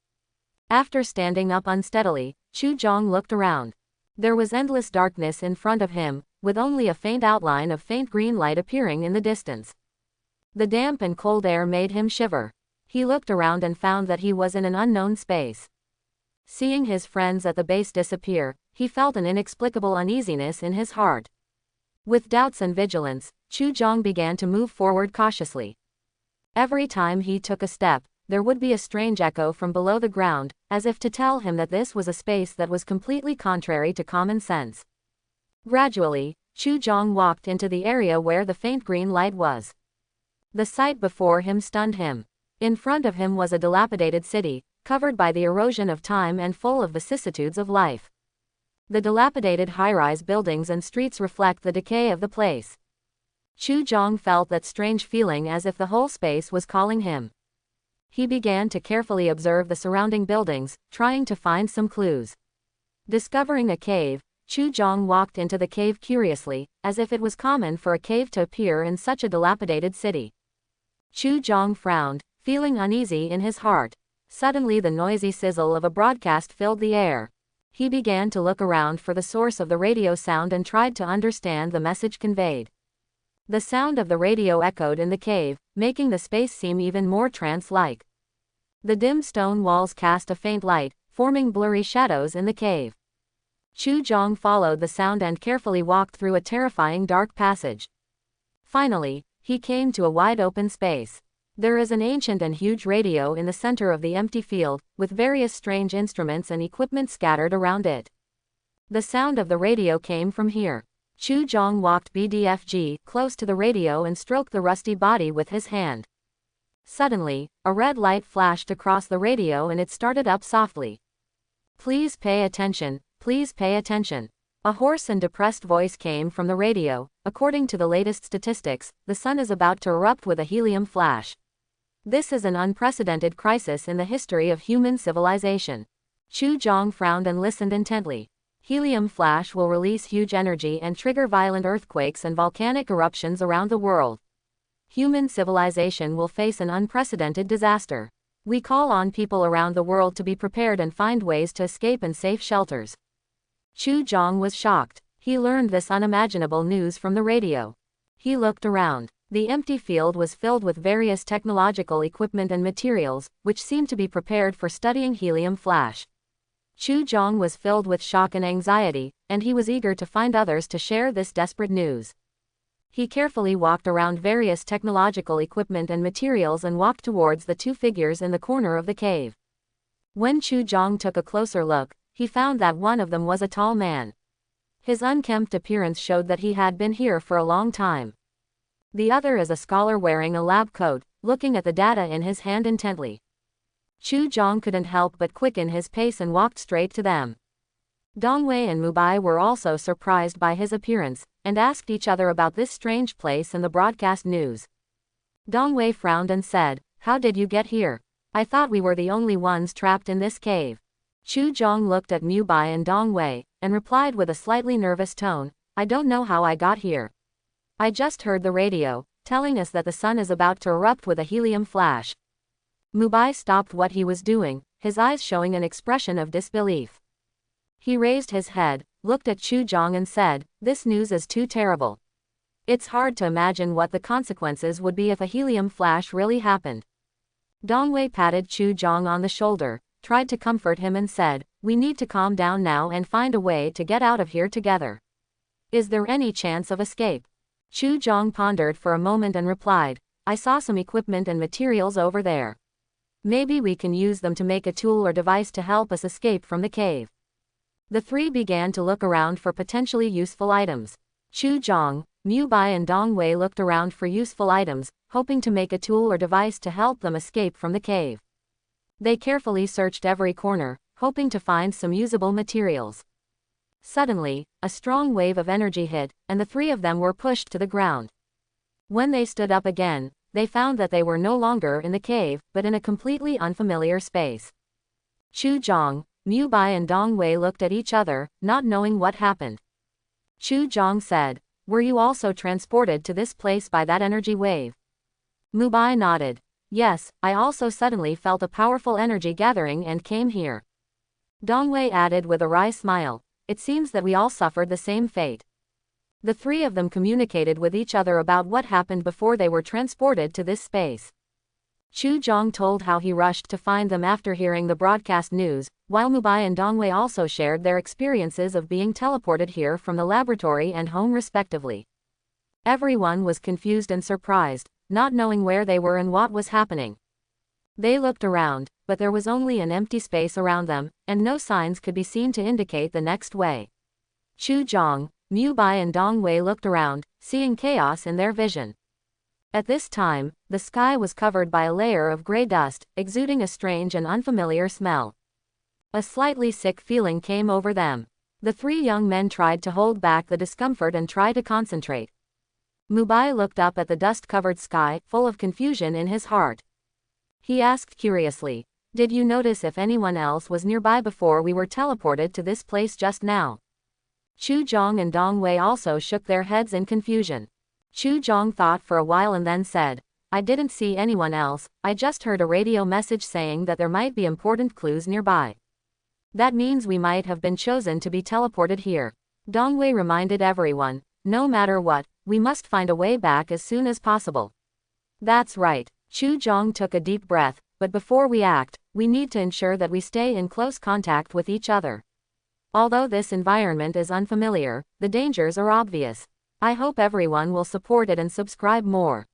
After standing up unsteadily, Chu Jong looked around. There was endless darkness in front of him, with only a faint outline of faint green light appearing in the distance. The damp and cold air made him shiver. He looked around and found that he was in an unknown space. Seeing his friends at the base disappear, he felt an inexplicable uneasiness in his heart. With doubts and vigilance, Chu Jong began to move forward cautiously. Every time he took a step, there would be a strange echo from below the ground, as if to tell him that this was a space that was completely contrary to common sense. Gradually, Chu Jong walked into the area where the faint green light was. The sight before him stunned him. In front of him was a dilapidated city, covered by the erosion of time and full of vicissitudes of life. The dilapidated high-rise buildings and streets reflect the decay of the place. Chu Jong felt that strange feeling as if the whole space was calling him. He began to carefully observe the surrounding buildings, trying to find some clues. Discovering a cave, Chu Jong walked into the cave curiously, as if it was common for a cave to appear in such a dilapidated city. Chu Jong frowned, feeling uneasy in his heart. Suddenly the noisy sizzle of a broadcast filled the air. He began to look around for the source of the radio sound and tried to understand the message conveyed. The sound of the radio echoed in the cave, making the space seem even more trance-like. The dim stone walls cast a faint light, forming blurry shadows in the cave. Chu Jong followed the sound and carefully walked through a terrifying dark passage. Finally, he came to a wide open space. There is an ancient and huge radio in the center of the empty field, with various strange instruments and equipment scattered around it. The sound of the radio came from here. Chu Jong walked BDFG close to the radio and stroked the rusty body with his hand. Suddenly, a red light flashed across the radio and it started up softly. "Please pay attention, please pay attention." A hoarse and depressed voice came from the radio. "According to the latest statistics, the sun is about to erupt with a helium flash. This is an unprecedented crisis in the history of human civilization." Chu Jong frowned and listened intently. Helium flash will release huge energy and trigger violent earthquakes and volcanic eruptions around the world. Human civilization will face an unprecedented disaster. We call on people around the world to be prepared and find ways to escape and safe shelters. Chu Jong was shocked. He learned this unimaginable news from the radio. He looked around. The empty field was filled with various technological equipment and materials, which seemed to be prepared for studying helium flash. Chu Jong was filled with shock and anxiety, and he was eager to find others to share this desperate news. He carefully walked around various technological equipment and materials and walked towards the two figures in the corner of the cave. When Chu Jong took a closer look, he found that one of them was a tall man. His unkempt appearance showed that he had been here for a long time. The other is a scholar wearing a lab coat, looking at the data in his hand intently. Chu Jong couldn't help but quicken his pace and walked straight to them. Dongwei and Mubai were also surprised by his appearance, and asked each other about this strange place and the broadcast news. Dongwei frowned and said, "How did you get here? I thought we were the only ones trapped in this cave." Chu Jong looked at Mubai and Dongwei, and replied with a slightly nervous tone, "I don't know how I got here. I just heard the radio, telling us that the sun is about to erupt with a helium flash." Mubai stopped what he was doing, his eyes showing an expression of disbelief. He raised his head, looked at Chu Jong and said, "This news is too terrible. It's hard to imagine what the consequences would be if a helium flash really happened." Dongwei patted Chu Jong on the shoulder, tried to comfort him and said, "We need to calm down now and find a way to get out of here together. Is there any chance of escape?" Chu Jong pondered for a moment and replied, "I saw some equipment and materials over there. Maybe we can use them to make a tool or device to help us escape from the cave." The three began to look around for potentially useful items. Chu Jong, Mubai and Dongwei looked around for useful items, hoping to make a tool or device to help them escape from the cave. They carefully searched every corner, hoping to find some usable materials. Suddenly, a strong wave of energy hit, and the three of them were pushed to the ground. When they stood up again, they found that they were no longer in the cave, but in a completely unfamiliar space. Chu Jong, Mubai and Dongwei looked at each other, not knowing what happened. Chu Jong said, "Were you also transported to this place by that energy wave?" Mubai nodded. "Yes, I also suddenly felt a powerful energy gathering and came here." Dongwei added with a wry smile, "It seems that we all suffered the same fate." The three of them communicated with each other about what happened before they were transported to this space. Chu Jong told how he rushed to find them after hearing the broadcast news, while Mubai and Dongwei also shared their experiences of being teleported here from the laboratory and home respectively. Everyone was confused and surprised, not knowing where they were and what was happening. They looked around, but there was only an empty space around them, and no signs could be seen to indicate the next way. Chu Zhong, Mu Bai and Dong Wei looked around, seeing chaos in their vision. At this time, the sky was covered by a layer of gray dust, exuding a strange and unfamiliar smell. A slightly sick feeling came over them. The three young men tried to hold back the discomfort and try to concentrate. Mu Bai looked up at the dust-covered sky, full of confusion in his heart. He asked curiously, "Did you notice if anyone else was nearby before we were teleported to this place just now?" Chu Zhong and Dong Wei also shook their heads in confusion. Chu Zhong thought for a while and then said, "I didn't see anyone else, I just heard a radio message saying that there might be important clues nearby. That means we might have been chosen to be teleported here." Dong Wei reminded everyone, "No matter what, we must find a way back as soon as possible." "That's right." Chu Zhong took a deep breath, "But before we act, we need to ensure that we stay in close contact with each other. Although this environment is unfamiliar, the dangers are obvious. I hope everyone will support it and subscribe more."